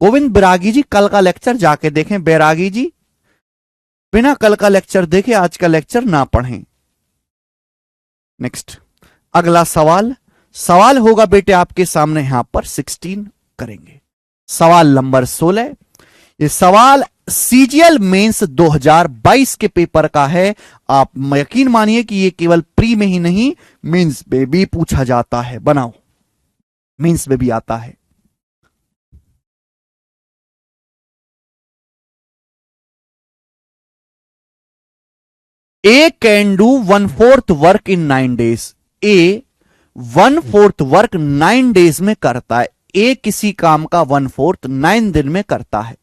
गोविंद बैरागी जी, कल का लेक्चर जाके देखें। बैरागी जी बिना कल का लेक्चर देखे आज का लेक्चर ना पढ़ें। नेक्स्ट अगला सवाल, सवाल होगा बेटे आपके सामने यहां पर 16 करेंगे। सवाल नंबर 16, ये सवाल सीजीएल मेंस 2022 के पेपर का है। आप यकीन मानिए कि ये केवल प्री में ही नहीं, मेंस में भी पूछा जाता है। बनाओ, मेंस में भी आता है। A can do 1/4 work in 9 days। A 1/4 work 9 days में करता है। ए किसी काम का 1/4 9 दिन में करता है।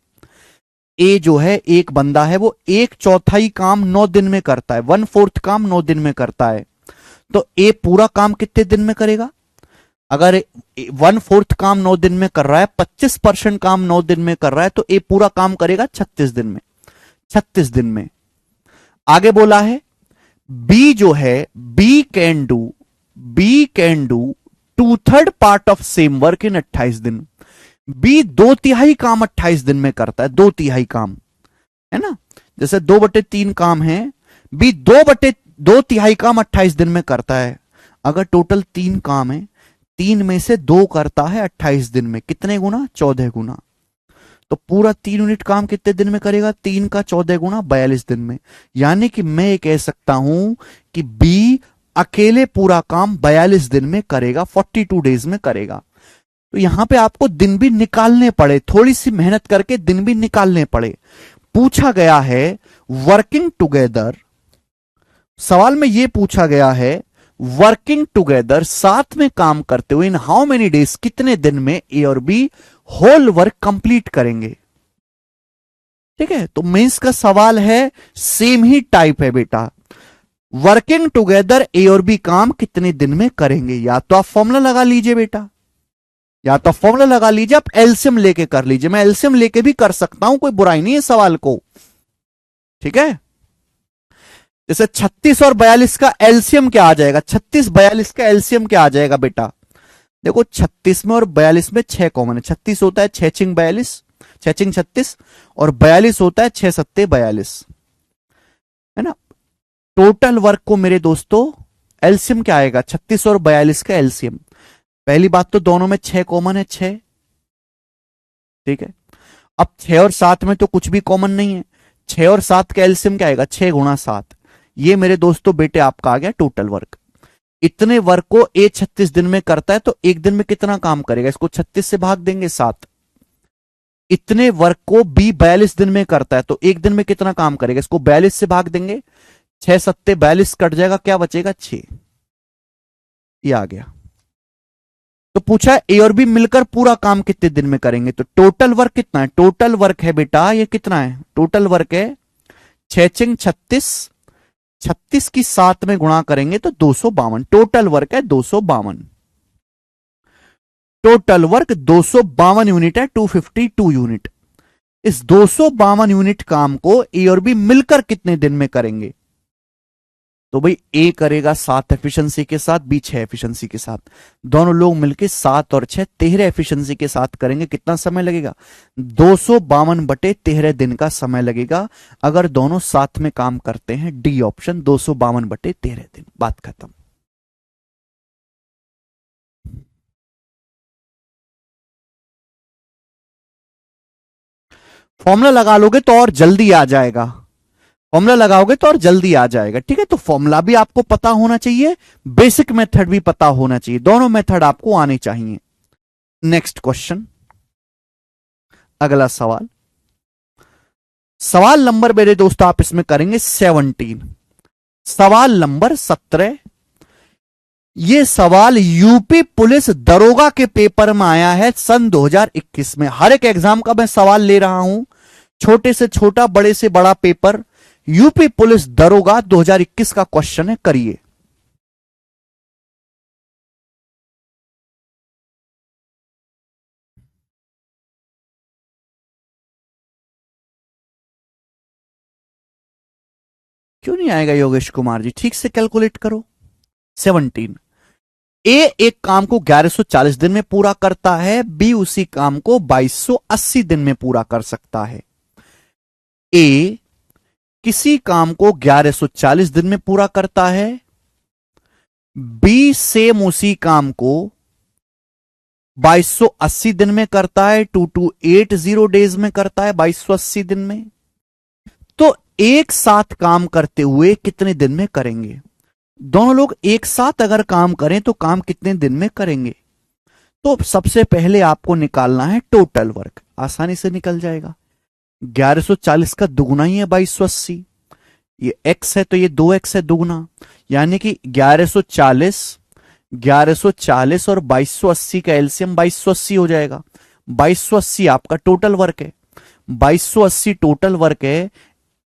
ए जो है एक बंदा है, वो 1/4 काम 9 दिन में करता है, 1/4 काम 9 दिन में करता है। तो ए पूरा काम कितने दिन में करेगा? अगर 1/4 काम 9 दिन में कर रहा है, 25% काम 9 दिन में कर रहा है, तो ए पूरा काम करेगा 36 दिन में, 36 दिन में। आगे बोला है बी जो है, b can do 2/3 part of same work in 28 दिन। बी 2/3 काम 28 दिन में करता है, 2/3 काम है ना, जैसे 2/3 काम है, बी 2/3 काम 28 दिन में करता है। अगर टोटल 3 काम है, 3 में से 2 करता है 28 दिन में, कितने गुना? 14 गुना। तो पूरा 3 यूनिट काम कितने दिन में करेगा? 3 का 14 गुना 42 दिन में। यानी कि मैं ये कह सकता हूं कि बी अकेले पूरा काम 42 दिन में करेगा, 42 डेज में करेगा। तो यहां पे आपको दिन भी निकालने पड़े, थोड़ी सी मेहनत करके दिन भी निकालने पड़े। पूछा गया है वर्किंग टुगेदर, सवाल में यह पूछा गया है वर्किंग टुगेदर, साथ में काम करते हुए, इन हाउ मेनी डेज, कितने दिन में ए और बी होल वर्क कंप्लीट करेंगे। ठीक है, तो मेंस का सवाल है, सेम ही टाइप है बेटा। वर्किंग टुगेदर ए और बी काम कितने दिन में करेंगे? या तो आप फॉर्मूला लगा लीजिए बेटा, या तो फॉर्मूला लगा लीजिए, आप एलसीएम लेके कर लीजिए। मैं एलसीएम लेके भी कर सकता हूं, कोई बुराई नहीं है सवाल को। ठीक है, जैसे 36 और 42 का एलसीएम क्या आ जाएगा? 36 42 का एलसीएम क्या आ जाएगा बेटा? देखो 36 में और 42 में 6 कॉमन है। 36 होता है 6 चिंग 42, 6 चिंग 36, और 42 होता है 6 सत्ते 42, है ना। टोटल वर्क को मेरे दोस्तों एलसीएम क्या आएगा? 36 और 42 का एलसीएम। पहली बात तो दोनों में 6 कॉमन है, 6। ठीक है, अब 6 और 7 में तो कुछ भी कॉमन नहीं है। 6 और 7 का एलसीएम क्या आएगा? 6 गुणा 7। ये मेरे दोस्तों बेटे आपका आ गया टोटल वर्क। इतने वर्क को ए 36 दिन में करता है, तो एक दिन में कितना काम करेगा? इसको 36 से भाग देंगे 7। इतने वर्क को बी 42 दिन में करता है, तो एक दिन में कितना काम करेगा? इसको 42 से भाग देंगे, 6 सत्ते 42 कट जाएगा, क्या बचेगा? 6। ये आ गया। तो पूछा ए और बी मिलकर पूरा काम कितने दिन में करेंगे, तो टोटल वर्क कितना है? टोटल वर्क है बेटा ये कितना है? टोटल वर्क है 6 36, 36 की 7 में गुणा करेंगे तो 252। टोटल वर्क है 252। टोटल वर्क 252 यूनिट है, 252 यूनिट। इस 252 यूनिट काम को ए और बी मिलकर कितने दिन में करेंगे? तो भाई ए करेगा 7 एफिशिएंसी के साथ, बी 6 एफिशिएंसी के साथ। दोनों लोग मिलकर 7 और 6 13 एफिशिएंसी के साथ करेंगे। कितना समय लगेगा? 252/13 दिन का समय लगेगा अगर दोनों साथ में काम करते हैं। डी ऑप्शन, 252/13 दिन। बात खत्म। फॉर्मूला लगा लोगे तो और जल्दी आ जाएगा। फॉर्मूला लगाओगे तो और जल्दी आ जाएगा। ठीक है, तो फॉर्मूला भी आपको पता होना चाहिए, बेसिक मेथड भी पता होना चाहिए, दोनों मेथड आपको आने चाहिए। नेक्स्ट क्वेश्चन, अगला सवाल। सवाल नंबर मेरे दोस्तों आप इसमें करेंगे 17। सवाल नंबर 17। ये सवाल यूपी पुलिस दरोगा के पेपर में आया है सन 2021 में। हर एक एग्जाम का मैं सवाल ले रहा हूं, छोटे से छोटा, बड़े से बड़ा पेपर। यूपी पुलिस दरोगा 2021 का क्वेश्चन है, करिए। क्यों नहीं आएगा योगेश कुमार जी? ठीक से कैलकुलेट करो। 17। ए एक काम को 1140 दिन में पूरा करता है, बी उसी काम को 2280 दिन में पूरा कर सकता है। ए किसी काम को 1140 दिन में पूरा करता है, बी सेम उसी काम को 2280 दिन में करता है, 2280 डेज में करता है, 2280 दिन में। तो एक साथ काम करते हुए कितने दिन में करेंगे? दोनों लोग एक साथ अगर काम करें तो काम कितने दिन में करेंगे? तो सबसे पहले आपको निकालना है टोटल वर्क। आसानी से निकल जाएगा। 1140 का दुगुना ही है 2280। ये x है तो ये 2x है दुगुना, यानी कि 1140, 1140 और 2280 का एलसीएम 2280 हो जाएगा। 2280 आपका टोटल वर्क है। 2280 टोटल वर्क है।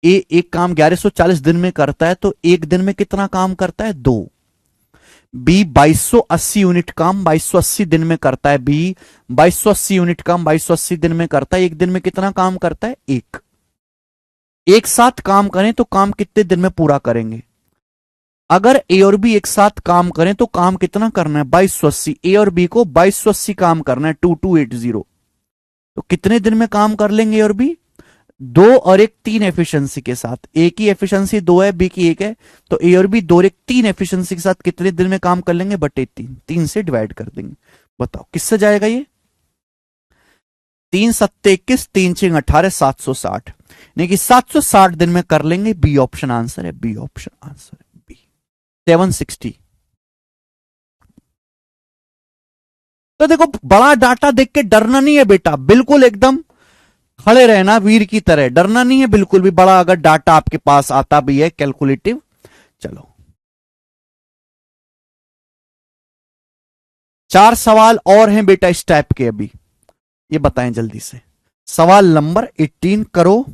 एक काम 1140 दिन में करता है, तो एक दिन में कितना काम करता है? 2। बी 2280 यूनिट काम 2280 दिन में करता है। बी 2280 यूनिट काम 2280 दिन में करता है। एक दिन में कितना काम करता है? एक साथ काम करें तो काम कितने दिन में पूरा करेंगे? अगर ए और बी एक साथ काम करें तो काम कितना करना है? 2280। ए और बी को 2280 काम करना है, 2280। तो कितने दिन में काम कर लेंगे ए और बी? 2 और 1 3 एफिशिएंसी के साथ। ए की एफिशिएंसी 2 है, बी की 1 है, तो ए और बी 2 और 1 3 एफिशिएंसी के साथ कितने दिन में काम कर लेंगे? बटे 3। 3 से डिवाइड कर देंगे। बताओ किससे जाएगा ये? 3 सत्ते 21, 3 6 18, 760। नहीं कि 760 दिन में कर लेंगे। बी ऑप्शन आंसर है। बी ऑप्शन आंसर है। बी 760। तो देखो, बड़ा डाटा देख के डरना नहीं है बेटा, बिल्कुल एकदम खड़े रहना वीर की तरह, डरना नहीं है बिल्कुल भी। बड़ा अगर डाटा आपके पास आता भी है कैलकुलेटिव। चलो, 4 सवाल और हैं बेटा इस टाइप के अभी, ये बताएं जल्दी से। सवाल नंबर 18 करो।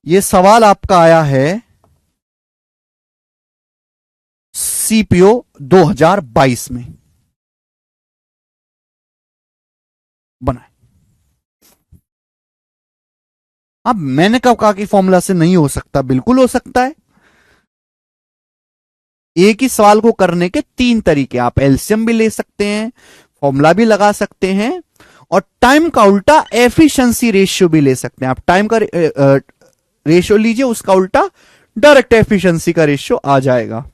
ये सवाल आपका आया है सीपीओ 2022 में। बनाए। अब मैंने कब कहा कि फॉर्मूला से नहीं हो सकता? बिल्कुल हो सकता है। एक ही सवाल को करने के 3 तरीके। आप एलसीएम भी ले सकते हैं, फॉर्मूला भी लगा सकते हैं, और टाइम का उल्टा एफिशिएंसी रेशियो भी ले सकते हैं। आप टाइम का रेशियो लीजिए, उसका उल्टा डायरेक्ट एफिशिएंसी का रेशियो आ जाएगा।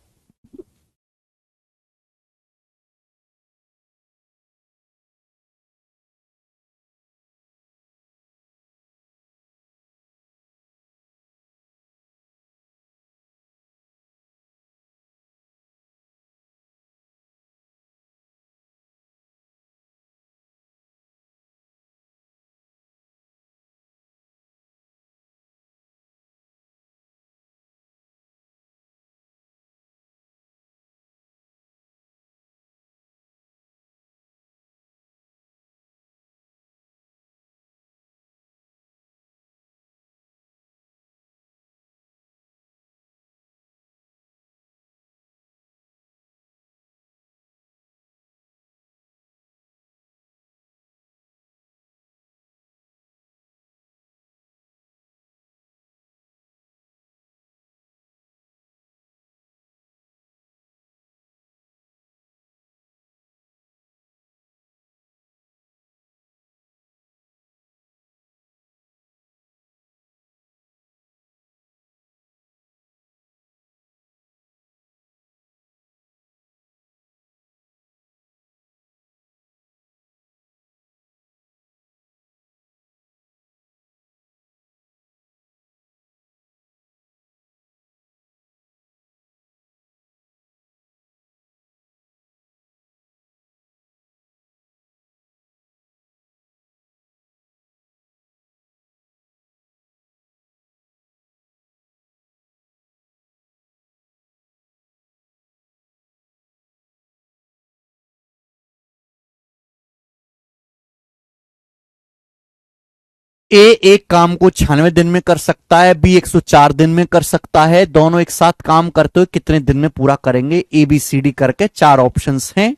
ए एक काम को 96 दिन में कर सकता है, बी 104 दिन में कर सकता है। दोनों एक साथ काम करते हुए कितने दिन में पूरा करेंगे, ए बी सी डी करके 4 ऑप्शंस हैं।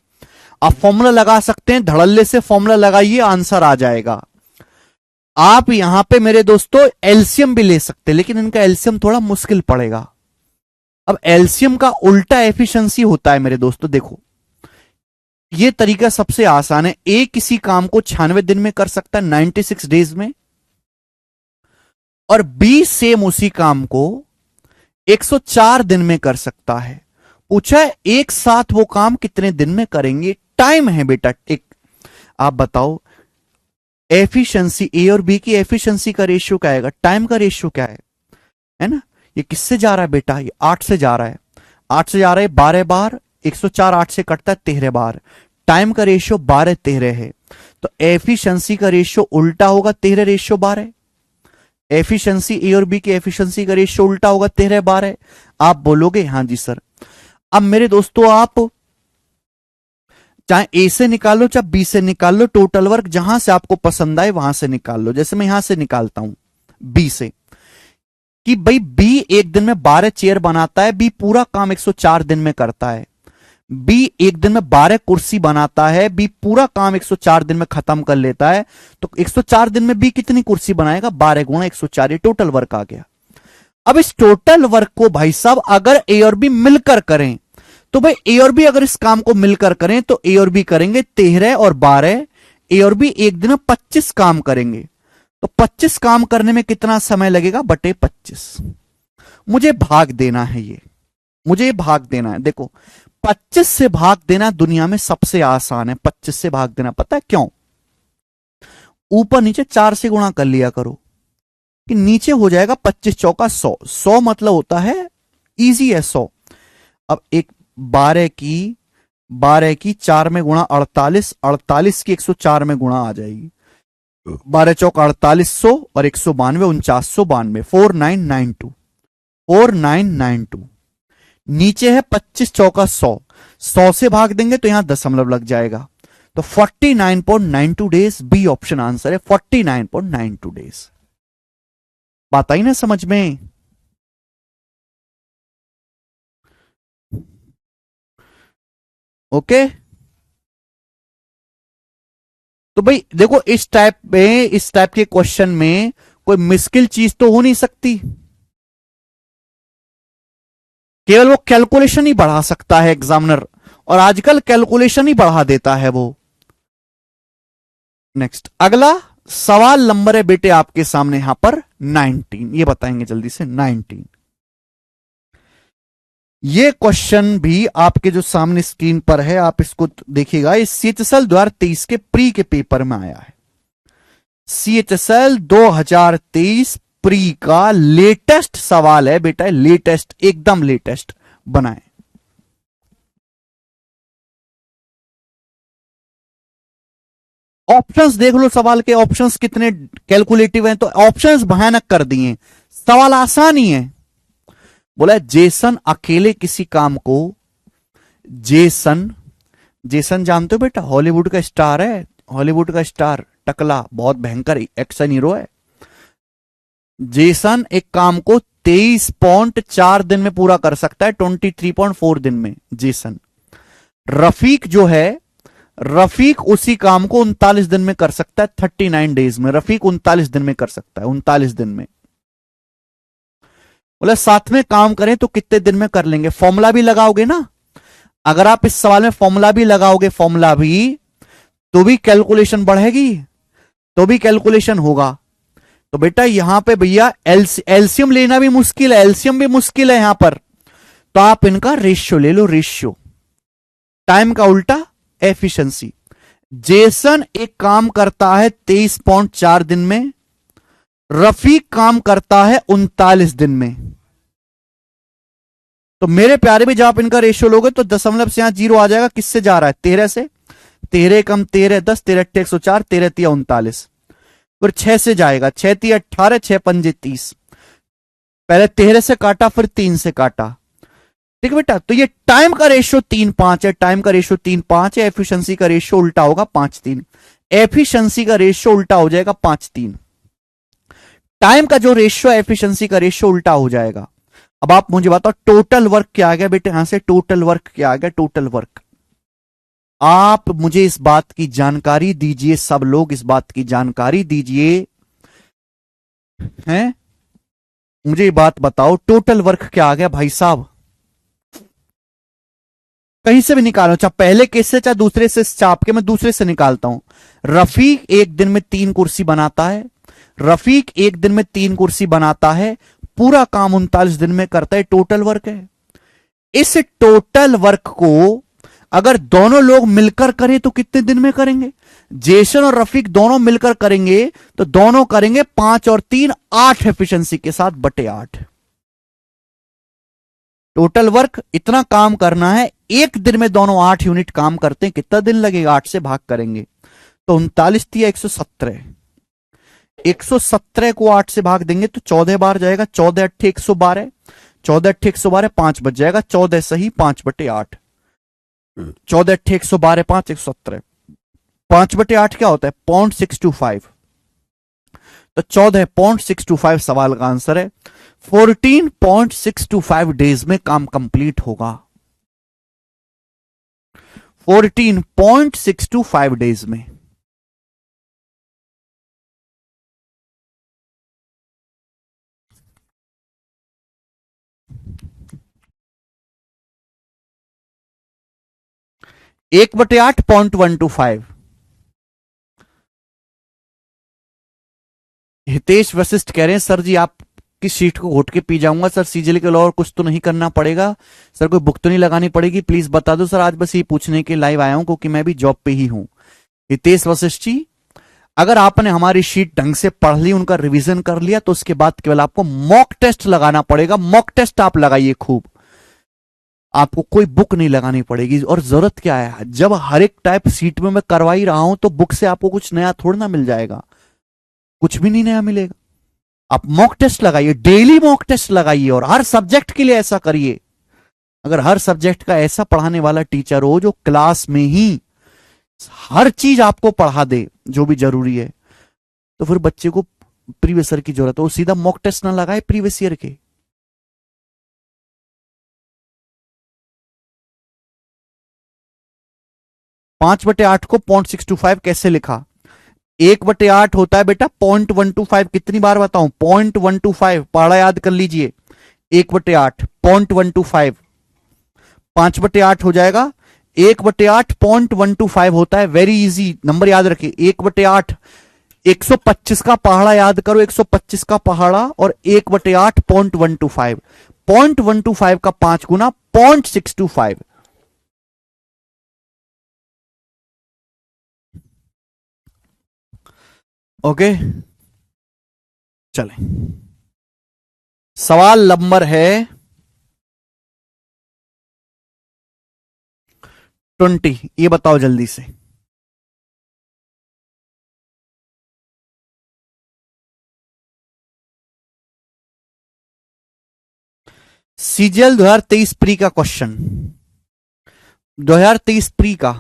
आप फॉर्मूला लगा सकते हैं, धड़ल्ले से फॉर्मूला लगाइए, आंसर आ जाएगा। आप यहां पे मेरे दोस्तों एलसीएम भी ले सकते हैं, लेकिन इनका एलसीएम थोड़ा मुश्किल पड़ेगा। अब एलसीएम का उल्टा एफिशिएंसी होता है मेरे दोस्तों। देखो ये तरीका सबसे आसान है। ए किसी काम को 96 दिन में कर सकता है, 96 डेज में, और बी सेम उसी काम को 104 दिन में कर सकता है। पूछा है एक साथ वो काम कितने दिन में करेंगे, टाइम है बेटा। एक आप बताओ एफिशिएंसी, ए और बी की एफिशिएंसी का रेशियो क्या आएगा, टाइम का रेशियो क्या है ना। ये किससे जा रहा है बेटा, ये 8 से जा रहा है, 8 से जा रहा है 12 बार, 104 8 से कटता है 13 बार। टाइम का रेशियो 12 13 है, तो एफिशिएंसी का रेशियो उल्टा होगा 13 रेशियो 12। एफिशिएंसी ए और बी की एफिशिएंसी का रेशियो उल्टा होगा 13 12। आप बोलोगे हाँ जी सर। अब मेरे दोस्तों आप चाहे ए से निकाल लो चाहे बी से निकाल लो, टोटल वर्क जहां से आपको पसंद आए वहां से निकाल लो। जैसे मैं यहां से निकालता हूं बी से, कि भाई बी एक दिन में 12 चेयर बनाता है, बी पूरा काम 104 दिन में करता है। बी एक दिन में 12 कुर्सी बनाता है, बी पूरा काम 104 दिन में खत्म कर लेता है। तो 104 दिन में बी कितनी कुर्सी बनाएगा, 12 गुणा 104, ये टोटल वर्क आ गया। अब इस टोटल वर्क को भाई साहब अगर ए और बी मिलकर करें, तो भाई ए और बी अगर इस काम को मिलकर करें तो ए और बी करेंगे 13 और 12। ए और बी एक दिन में 25 काम करेंगे, तो 25 काम करने में कितना समय लगेगा, बटे 25। मुझे भाग देना है, ये मुझे भाग देना है। देखो 25 से भाग देना दुनिया में सबसे आसान है। 25 से भाग देना पता है क्यों, ऊपर नीचे 4 से गुणा कर लिया करो कि नीचे हो जाएगा 25 चौका 100। 100 मतलब होता है इजी है 100। अब एक 12 की 4 में गुणा 48, 48 की 104 में गुणा आ जाएगी, 12 चौक 4800 और 192 4992, 4992 4992। नीचे है 25 चौका 100, 100 से भाग देंगे तो यहां दशमलव लग जाएगा, तो 49.92 डेज बी ऑप्शन आंसर है। 49.92 डेज। बात आई ना समझ में। ओके तो भाई देखो इस टाइप के क्वेश्चन में कोई मुश्किल चीज तो हो नहीं सकती, केवल वो कैलकुलेशन ही बढ़ा सकता है एग्जामिनर, और आजकल कैलकुलेशन ही बढ़ा देता है वो। नेक्स्ट अगला सवाल नंबर है बेटे आपके सामने यहां पर 19, ये बताएंगे जल्दी से 19। ये क्वेश्चन भी आपके जो सामने स्क्रीन पर है आप इसको देखिएगा, इस CHSL 2023 के प्री के पेपर में आया है। CHSL 2023 प्री का लेटेस्ट सवाल है बेटा, लेटेस्ट एकदम लेटेस्ट बनाए। ऑप्शंस देख लो, सवाल के ऑप्शंस कितने कैलकुलेटिव हैं, तो ऑप्शंस भयानक कर दिए, सवाल आसान ही है। बोला जेसन अकेले किसी काम को, जेसन जानते हो बेटा, हॉलीवुड का स्टार है, हॉलीवुड का स्टार, टकला, बहुत भयंकर एक्शन हीरो है। जेसन एक काम को 23.4 दिन में पूरा कर सकता है, 23.4 दिन में जेसन। रफीक जो है, रफीक उसी काम को 39 दिन में कर सकता है, 39 डेज में। रफीक 39 दिन में कर सकता है, 39 दिन में। बोले साथ में काम करें तो कितने दिन में कर लेंगे, फॉर्मूला भी लगाओगे ना, अगर आप इस सवाल में फॉर्मूला भी लगाओगे, फॉर्मूला भी, तो भी कैलकुलेशन बढ़ेगी, तो भी कैलकुलेशन होगा। तो बेटा यहां पे भैया एलसीएम लेना भी मुश्किल है, एलसीएम भी मुश्किल है यहां पर, तो आप इनका रेशियो ले लो, रेशियो, टाइम का उल्टा एफिशिएंसी। जेसन एक काम करता है 23.4 दिन में, रफीक काम करता है 39 दिन में। तो मेरे प्यारे भी जब आप इनका रेशियो लोगे तो दशमलव से यहां 0 आ जाएगा, किससे जा रहा है, 13 से, 13 कम 13 10, 13 104, 13 तिया 39, फिर 6 से जाएगा, 6 तिया 18, 6 पंजे 30, पहले 13 से काटा फिर 3 से काटा, ठीक है बेटा। तो ये टाइम का रेशियो 3:5 है, टाइम का रेशियो 3:5 है, एफिशिएंसी का रेशियो उल्टा होगा 5:3, एफिशिएंसी का रेशियो उल्टा हो जाएगा 5:3। टाइम का जो रेशियो है एफिशिएंसी का रेशियो उल्टा हो जाएगा। अब आप मुझे बताओ टोटल वर्क क्या आ गया बेटे, यहां से टोटल वर्क क्या आ गया, टोटल वर्क। आप मुझे इस बात की जानकारी दीजिए, सब लोग इस बात की जानकारी दीजिए, हैं, मुझे ये बात बताओ टोटल वर्क क्या आ गया भाई साहब, कहीं से भी निकालो, चाहे पहले केस से चाहे दूसरे से चाप के, मैं दूसरे से निकालता हूं। रफीक एक दिन में 3 कुर्सी बनाता है, रफीक एक दिन में 3 कुर्सी बनाता है, पूरा काम 39 दिन में करता है, टोटल वर्क है। इस टोटल वर्क को अगर दोनों लोग मिलकर करें तो कितने दिन में करेंगे? जेसन और रफीक दोनों मिलकर करेंगे तो दोनों करेंगे 5 और 3 8 एफिशिएंसी के साथ बटे 8। टोटल वर्क इतना काम करना है, एक दिन में दोनों 8 यूनिट काम करते हैं, कितना दिन लगेगा? 8 से भाग करेंगे तो 39 दिया 117, 117 को 8 से भाग देंगे तो 14 बार जाएगा, 14 अट्ठे 112, 14 अट्ठे 112, 5 बच जाएगा, 14 सही 5 बटे 8, 14 अट्ठे 112, 5 117, 5 बटे 8 क्या होता है? 0.625, तो 14.625 सवाल का आंसर है। 14.625 डेज में काम कंप्लीट होगा, 14.625 डेज में। एक बटे 8.125। हितेश वशिष्ठ कह रहे हैं सर जी आपकी शीट को घोट के पी जाऊंगा सर, सीजीएल के अलावा और कुछ तो नहीं करना पड़ेगा सर, कोई बुक तो नहीं लगानी पड़ेगी, प्लीज बता दो सर। आज बस ये पूछने के लाइव आया हूं क्योंकि मैं भी जॉब पे ही हूं। हितेश वशिष्ठ जी, अगर आपने हमारी शीट ढंग से पढ़ ली, उनका रिवीजन कर लिया, तो उसके बाद केवल आपको मॉक टेस्ट लगाना पड़ेगा। मॉक टेस्ट आप लगाइए खूब, आपको कोई बुक नहीं लगानी पड़ेगी। और जरूरत क्या है, जब हर एक टाइप सीट में मैं करवा ही रहा हूं तो बुक से आपको कुछ नया थोड़ा ना मिल जाएगा, कुछ भी नहीं नया मिलेगा। आप मॉक टेस्ट लगाइए, डेली मॉक टेस्ट लगाइए, और हर सब्जेक्ट के लिए ऐसा करिए। अगर हर सब्जेक्ट का ऐसा पढ़ाने वाला टीचर हो जो क्लास में ही हर चीज आपको पढ़ा दे जो भी जरूरी है, तो फिर बच्चे को प्रीवियस ईयर की जरूरत हो, सीधा मॉक टेस्ट ना लगाए प्रीवियस ईयर के। पांच बटे 8 को 0.625 कैसे लिखा? 1/8 होता है बेटा 0.125, कितनी बार बताऊं? 0.125, पढ़ा याद कर लीजिए। 1/8 0.125, 5/8 हो जाएगा। 1/8 0.125 होता है, वेरी इजी नंबर याद रखिए। 1/8 125 का पहाड़ा याद करो, 125 का पहाड़ा, और 1/8 0.125, 0.125 का 5 गुना 0.625। ओके चलें, सवाल नंबर है 20, ये बताओ जल्दी से। सीजीएल 2023 प्री का क्वेश्चन, 2023 प्री का।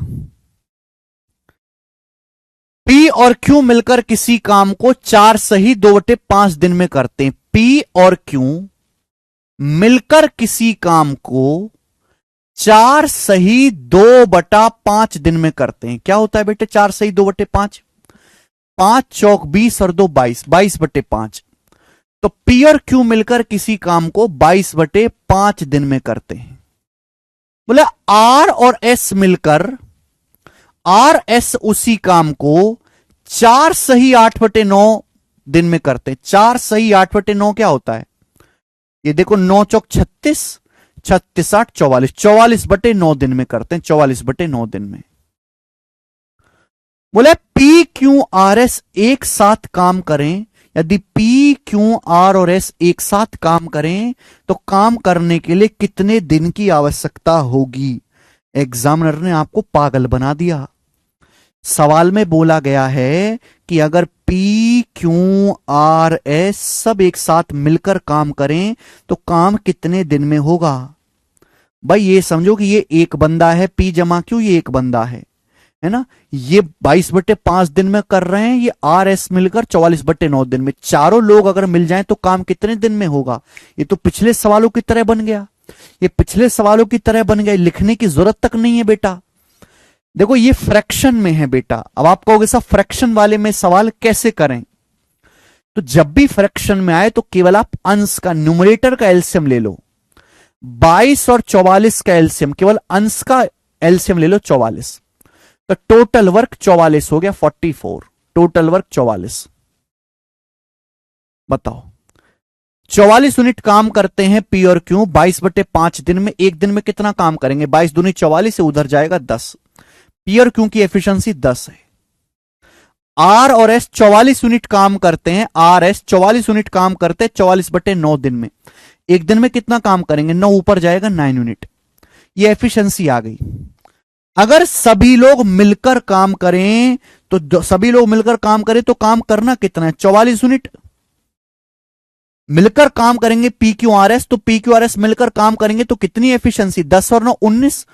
पी और क्यू मिलकर किसी काम को 4 सही 2/5 दिन में करते हैं। पी और क्यू मिलकर किसी काम को 4 सही 2/5 दिन में करते हैं। क्या होता है बेटे 4 सही 2/5? 5 चौक 20 और 2 22, 22/5। तो पी और क्यू मिलकर किसी काम को 22/5 दिन में करते हैं। बोले आर और एस मिलकर, आर एस उसी काम को 4 सही 8/9 दिन में करते हैं। 4 सही 8/9 क्या होता है? ये देखो 9 चौक 36, 36 8 44, 44/9 दिन में करते हैं, 44/9 दिन में। बोले पी क्यू आर एस एक साथ काम करें, यदि पी क्यू आर और एस एक साथ काम करें तो काम करने के लिए कितने दिन की आवश्यकता होगी? एग्जामिनर ने आपको पागल बना दिया। सवाल में बोला गया है कि अगर पी क्यू आर एस सब एक साथ मिलकर काम करें तो काम कितने दिन में होगा? भाई ये समझो कि ये एक बंदा है, पी जमा क्यू, ये एक बंदा है, है ना। ये 22/5 दिन में कर रहे हैं, ये आर एस मिलकर 44/9 दिन में। चारों लोग अगर मिल जाएं तो काम कितने दिन में होगा। ये तो पिछले सवालों की तरह बन गया, ये पिछले सवालों की तरह बन गया, लिखने की जरूरत तक नहीं है बेटा। देखो ये फ्रैक्शन में है बेटा। अब आप कहोगे साहब फ्रैक्शन वाले में सवाल कैसे करें, तो जब भी फ्रैक्शन में आए तो केवल आप अंश का, न्यूमरेटर का एलसीएम ले लो। 22 और 44 का एलसीएम, केवल अंश का एलसीएम ले लो 44, तो टोटल वर्क 44 हो गया 44, टोटल वर्क 44। बताओ 44 यूनिट काम करते हैं पी और क्यू 22/5 दिन में। एक दिन में कितना काम करेंगे, 22 दूनी 44 से उधर जाएगा 10। पी और क्यू की एफिशिएंसी 10 है। आर और एस 44 यूनिट काम करते हैं, आर एस 44 यूनिट काम करते हैं 44/9 दिन में। एक दिन में कितना काम करेंगे, 9 ऊपर जाएगा 9 यूनिट। ये एफिशिएंसी आ गई। अगर सभी लोग मिलकर काम करें तो सभी लोग मिलकर काम करें तो काम करना कितना है, 44 यूनिट। मिलकर काम करेंगे पी क्यू आर एस, तो पी क्यू आर एस मिलकर काम करेंगे तो कितनी एफिशिएंसी, 10 और 9 19,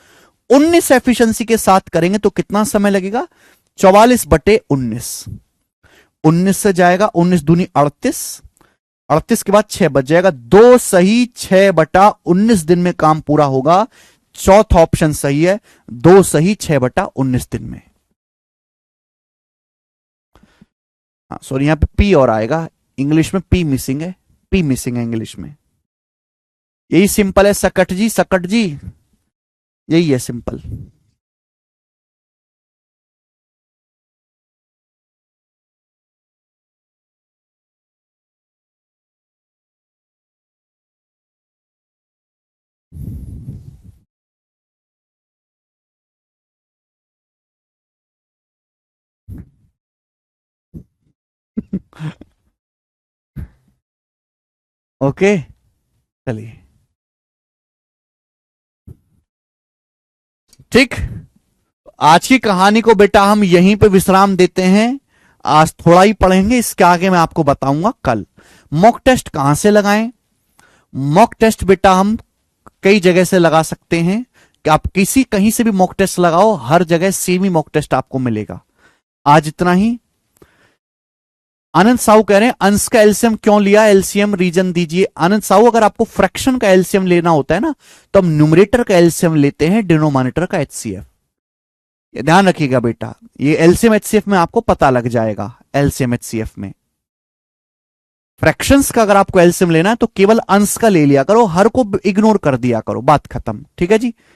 19 एफिशिएंसी के साथ करेंगे तो कितना समय लगेगा, 44/19। 19 से जाएगा 19 दूनी 38, 38 के बाद 6 बच जाएगा, 2 सही 6/19 दिन में काम पूरा होगा। चौथा ऑप्शन सही है, 2 सही 6/19 दिन में। हाँ सॉरी, यहां पे पी और आएगा, इंग्लिश में पी मिसिंग है, पी मिसिंग है इंग्लिश में। यही सिंपल है सकट जी, सकट जी यही है सिंपल। ओके चलिए ठीक। आज की कहानी को बेटा हम यहीं पे विश्राम देते हैं। आज थोड़ा ही पढ़ेंगे, इसके आगे मैं आपको बताऊंगा कल। मॉक टेस्ट कहां से लगाएं। मॉक टेस्ट बेटा हम कई जगह से लगा सकते हैं, कि आप किसी कहीं से भी मॉक टेस्ट लगाओ, हर जगह सेम ही मॉक टेस्ट आपको मिलेगा। आज इतना ही। आनंद साहू कह रहे हैं अंश का एलसीएम क्यों लिया, एलसीएम रीजन दीजिए। आनंद साहू अगर आपको फ्रैक्शन का एलसीएम लेना होता है ना, तो हम न्यूमरेटर का एलसीएम लेते हैं, डिनोमिनेटर का एचसीएफ। ये ध्यान रखिएगा बेटा, ये एलसीएम एचसीएफ में आपको पता लग जाएगा। एलसीएम एचसीएफ में फ्रैक्शंस का अगर आपको एलसीएम लेना है तो केवल अंश का ले लिया करो, हर को इग्नोर कर दिया करो, बात खत्म। ठीक है जी।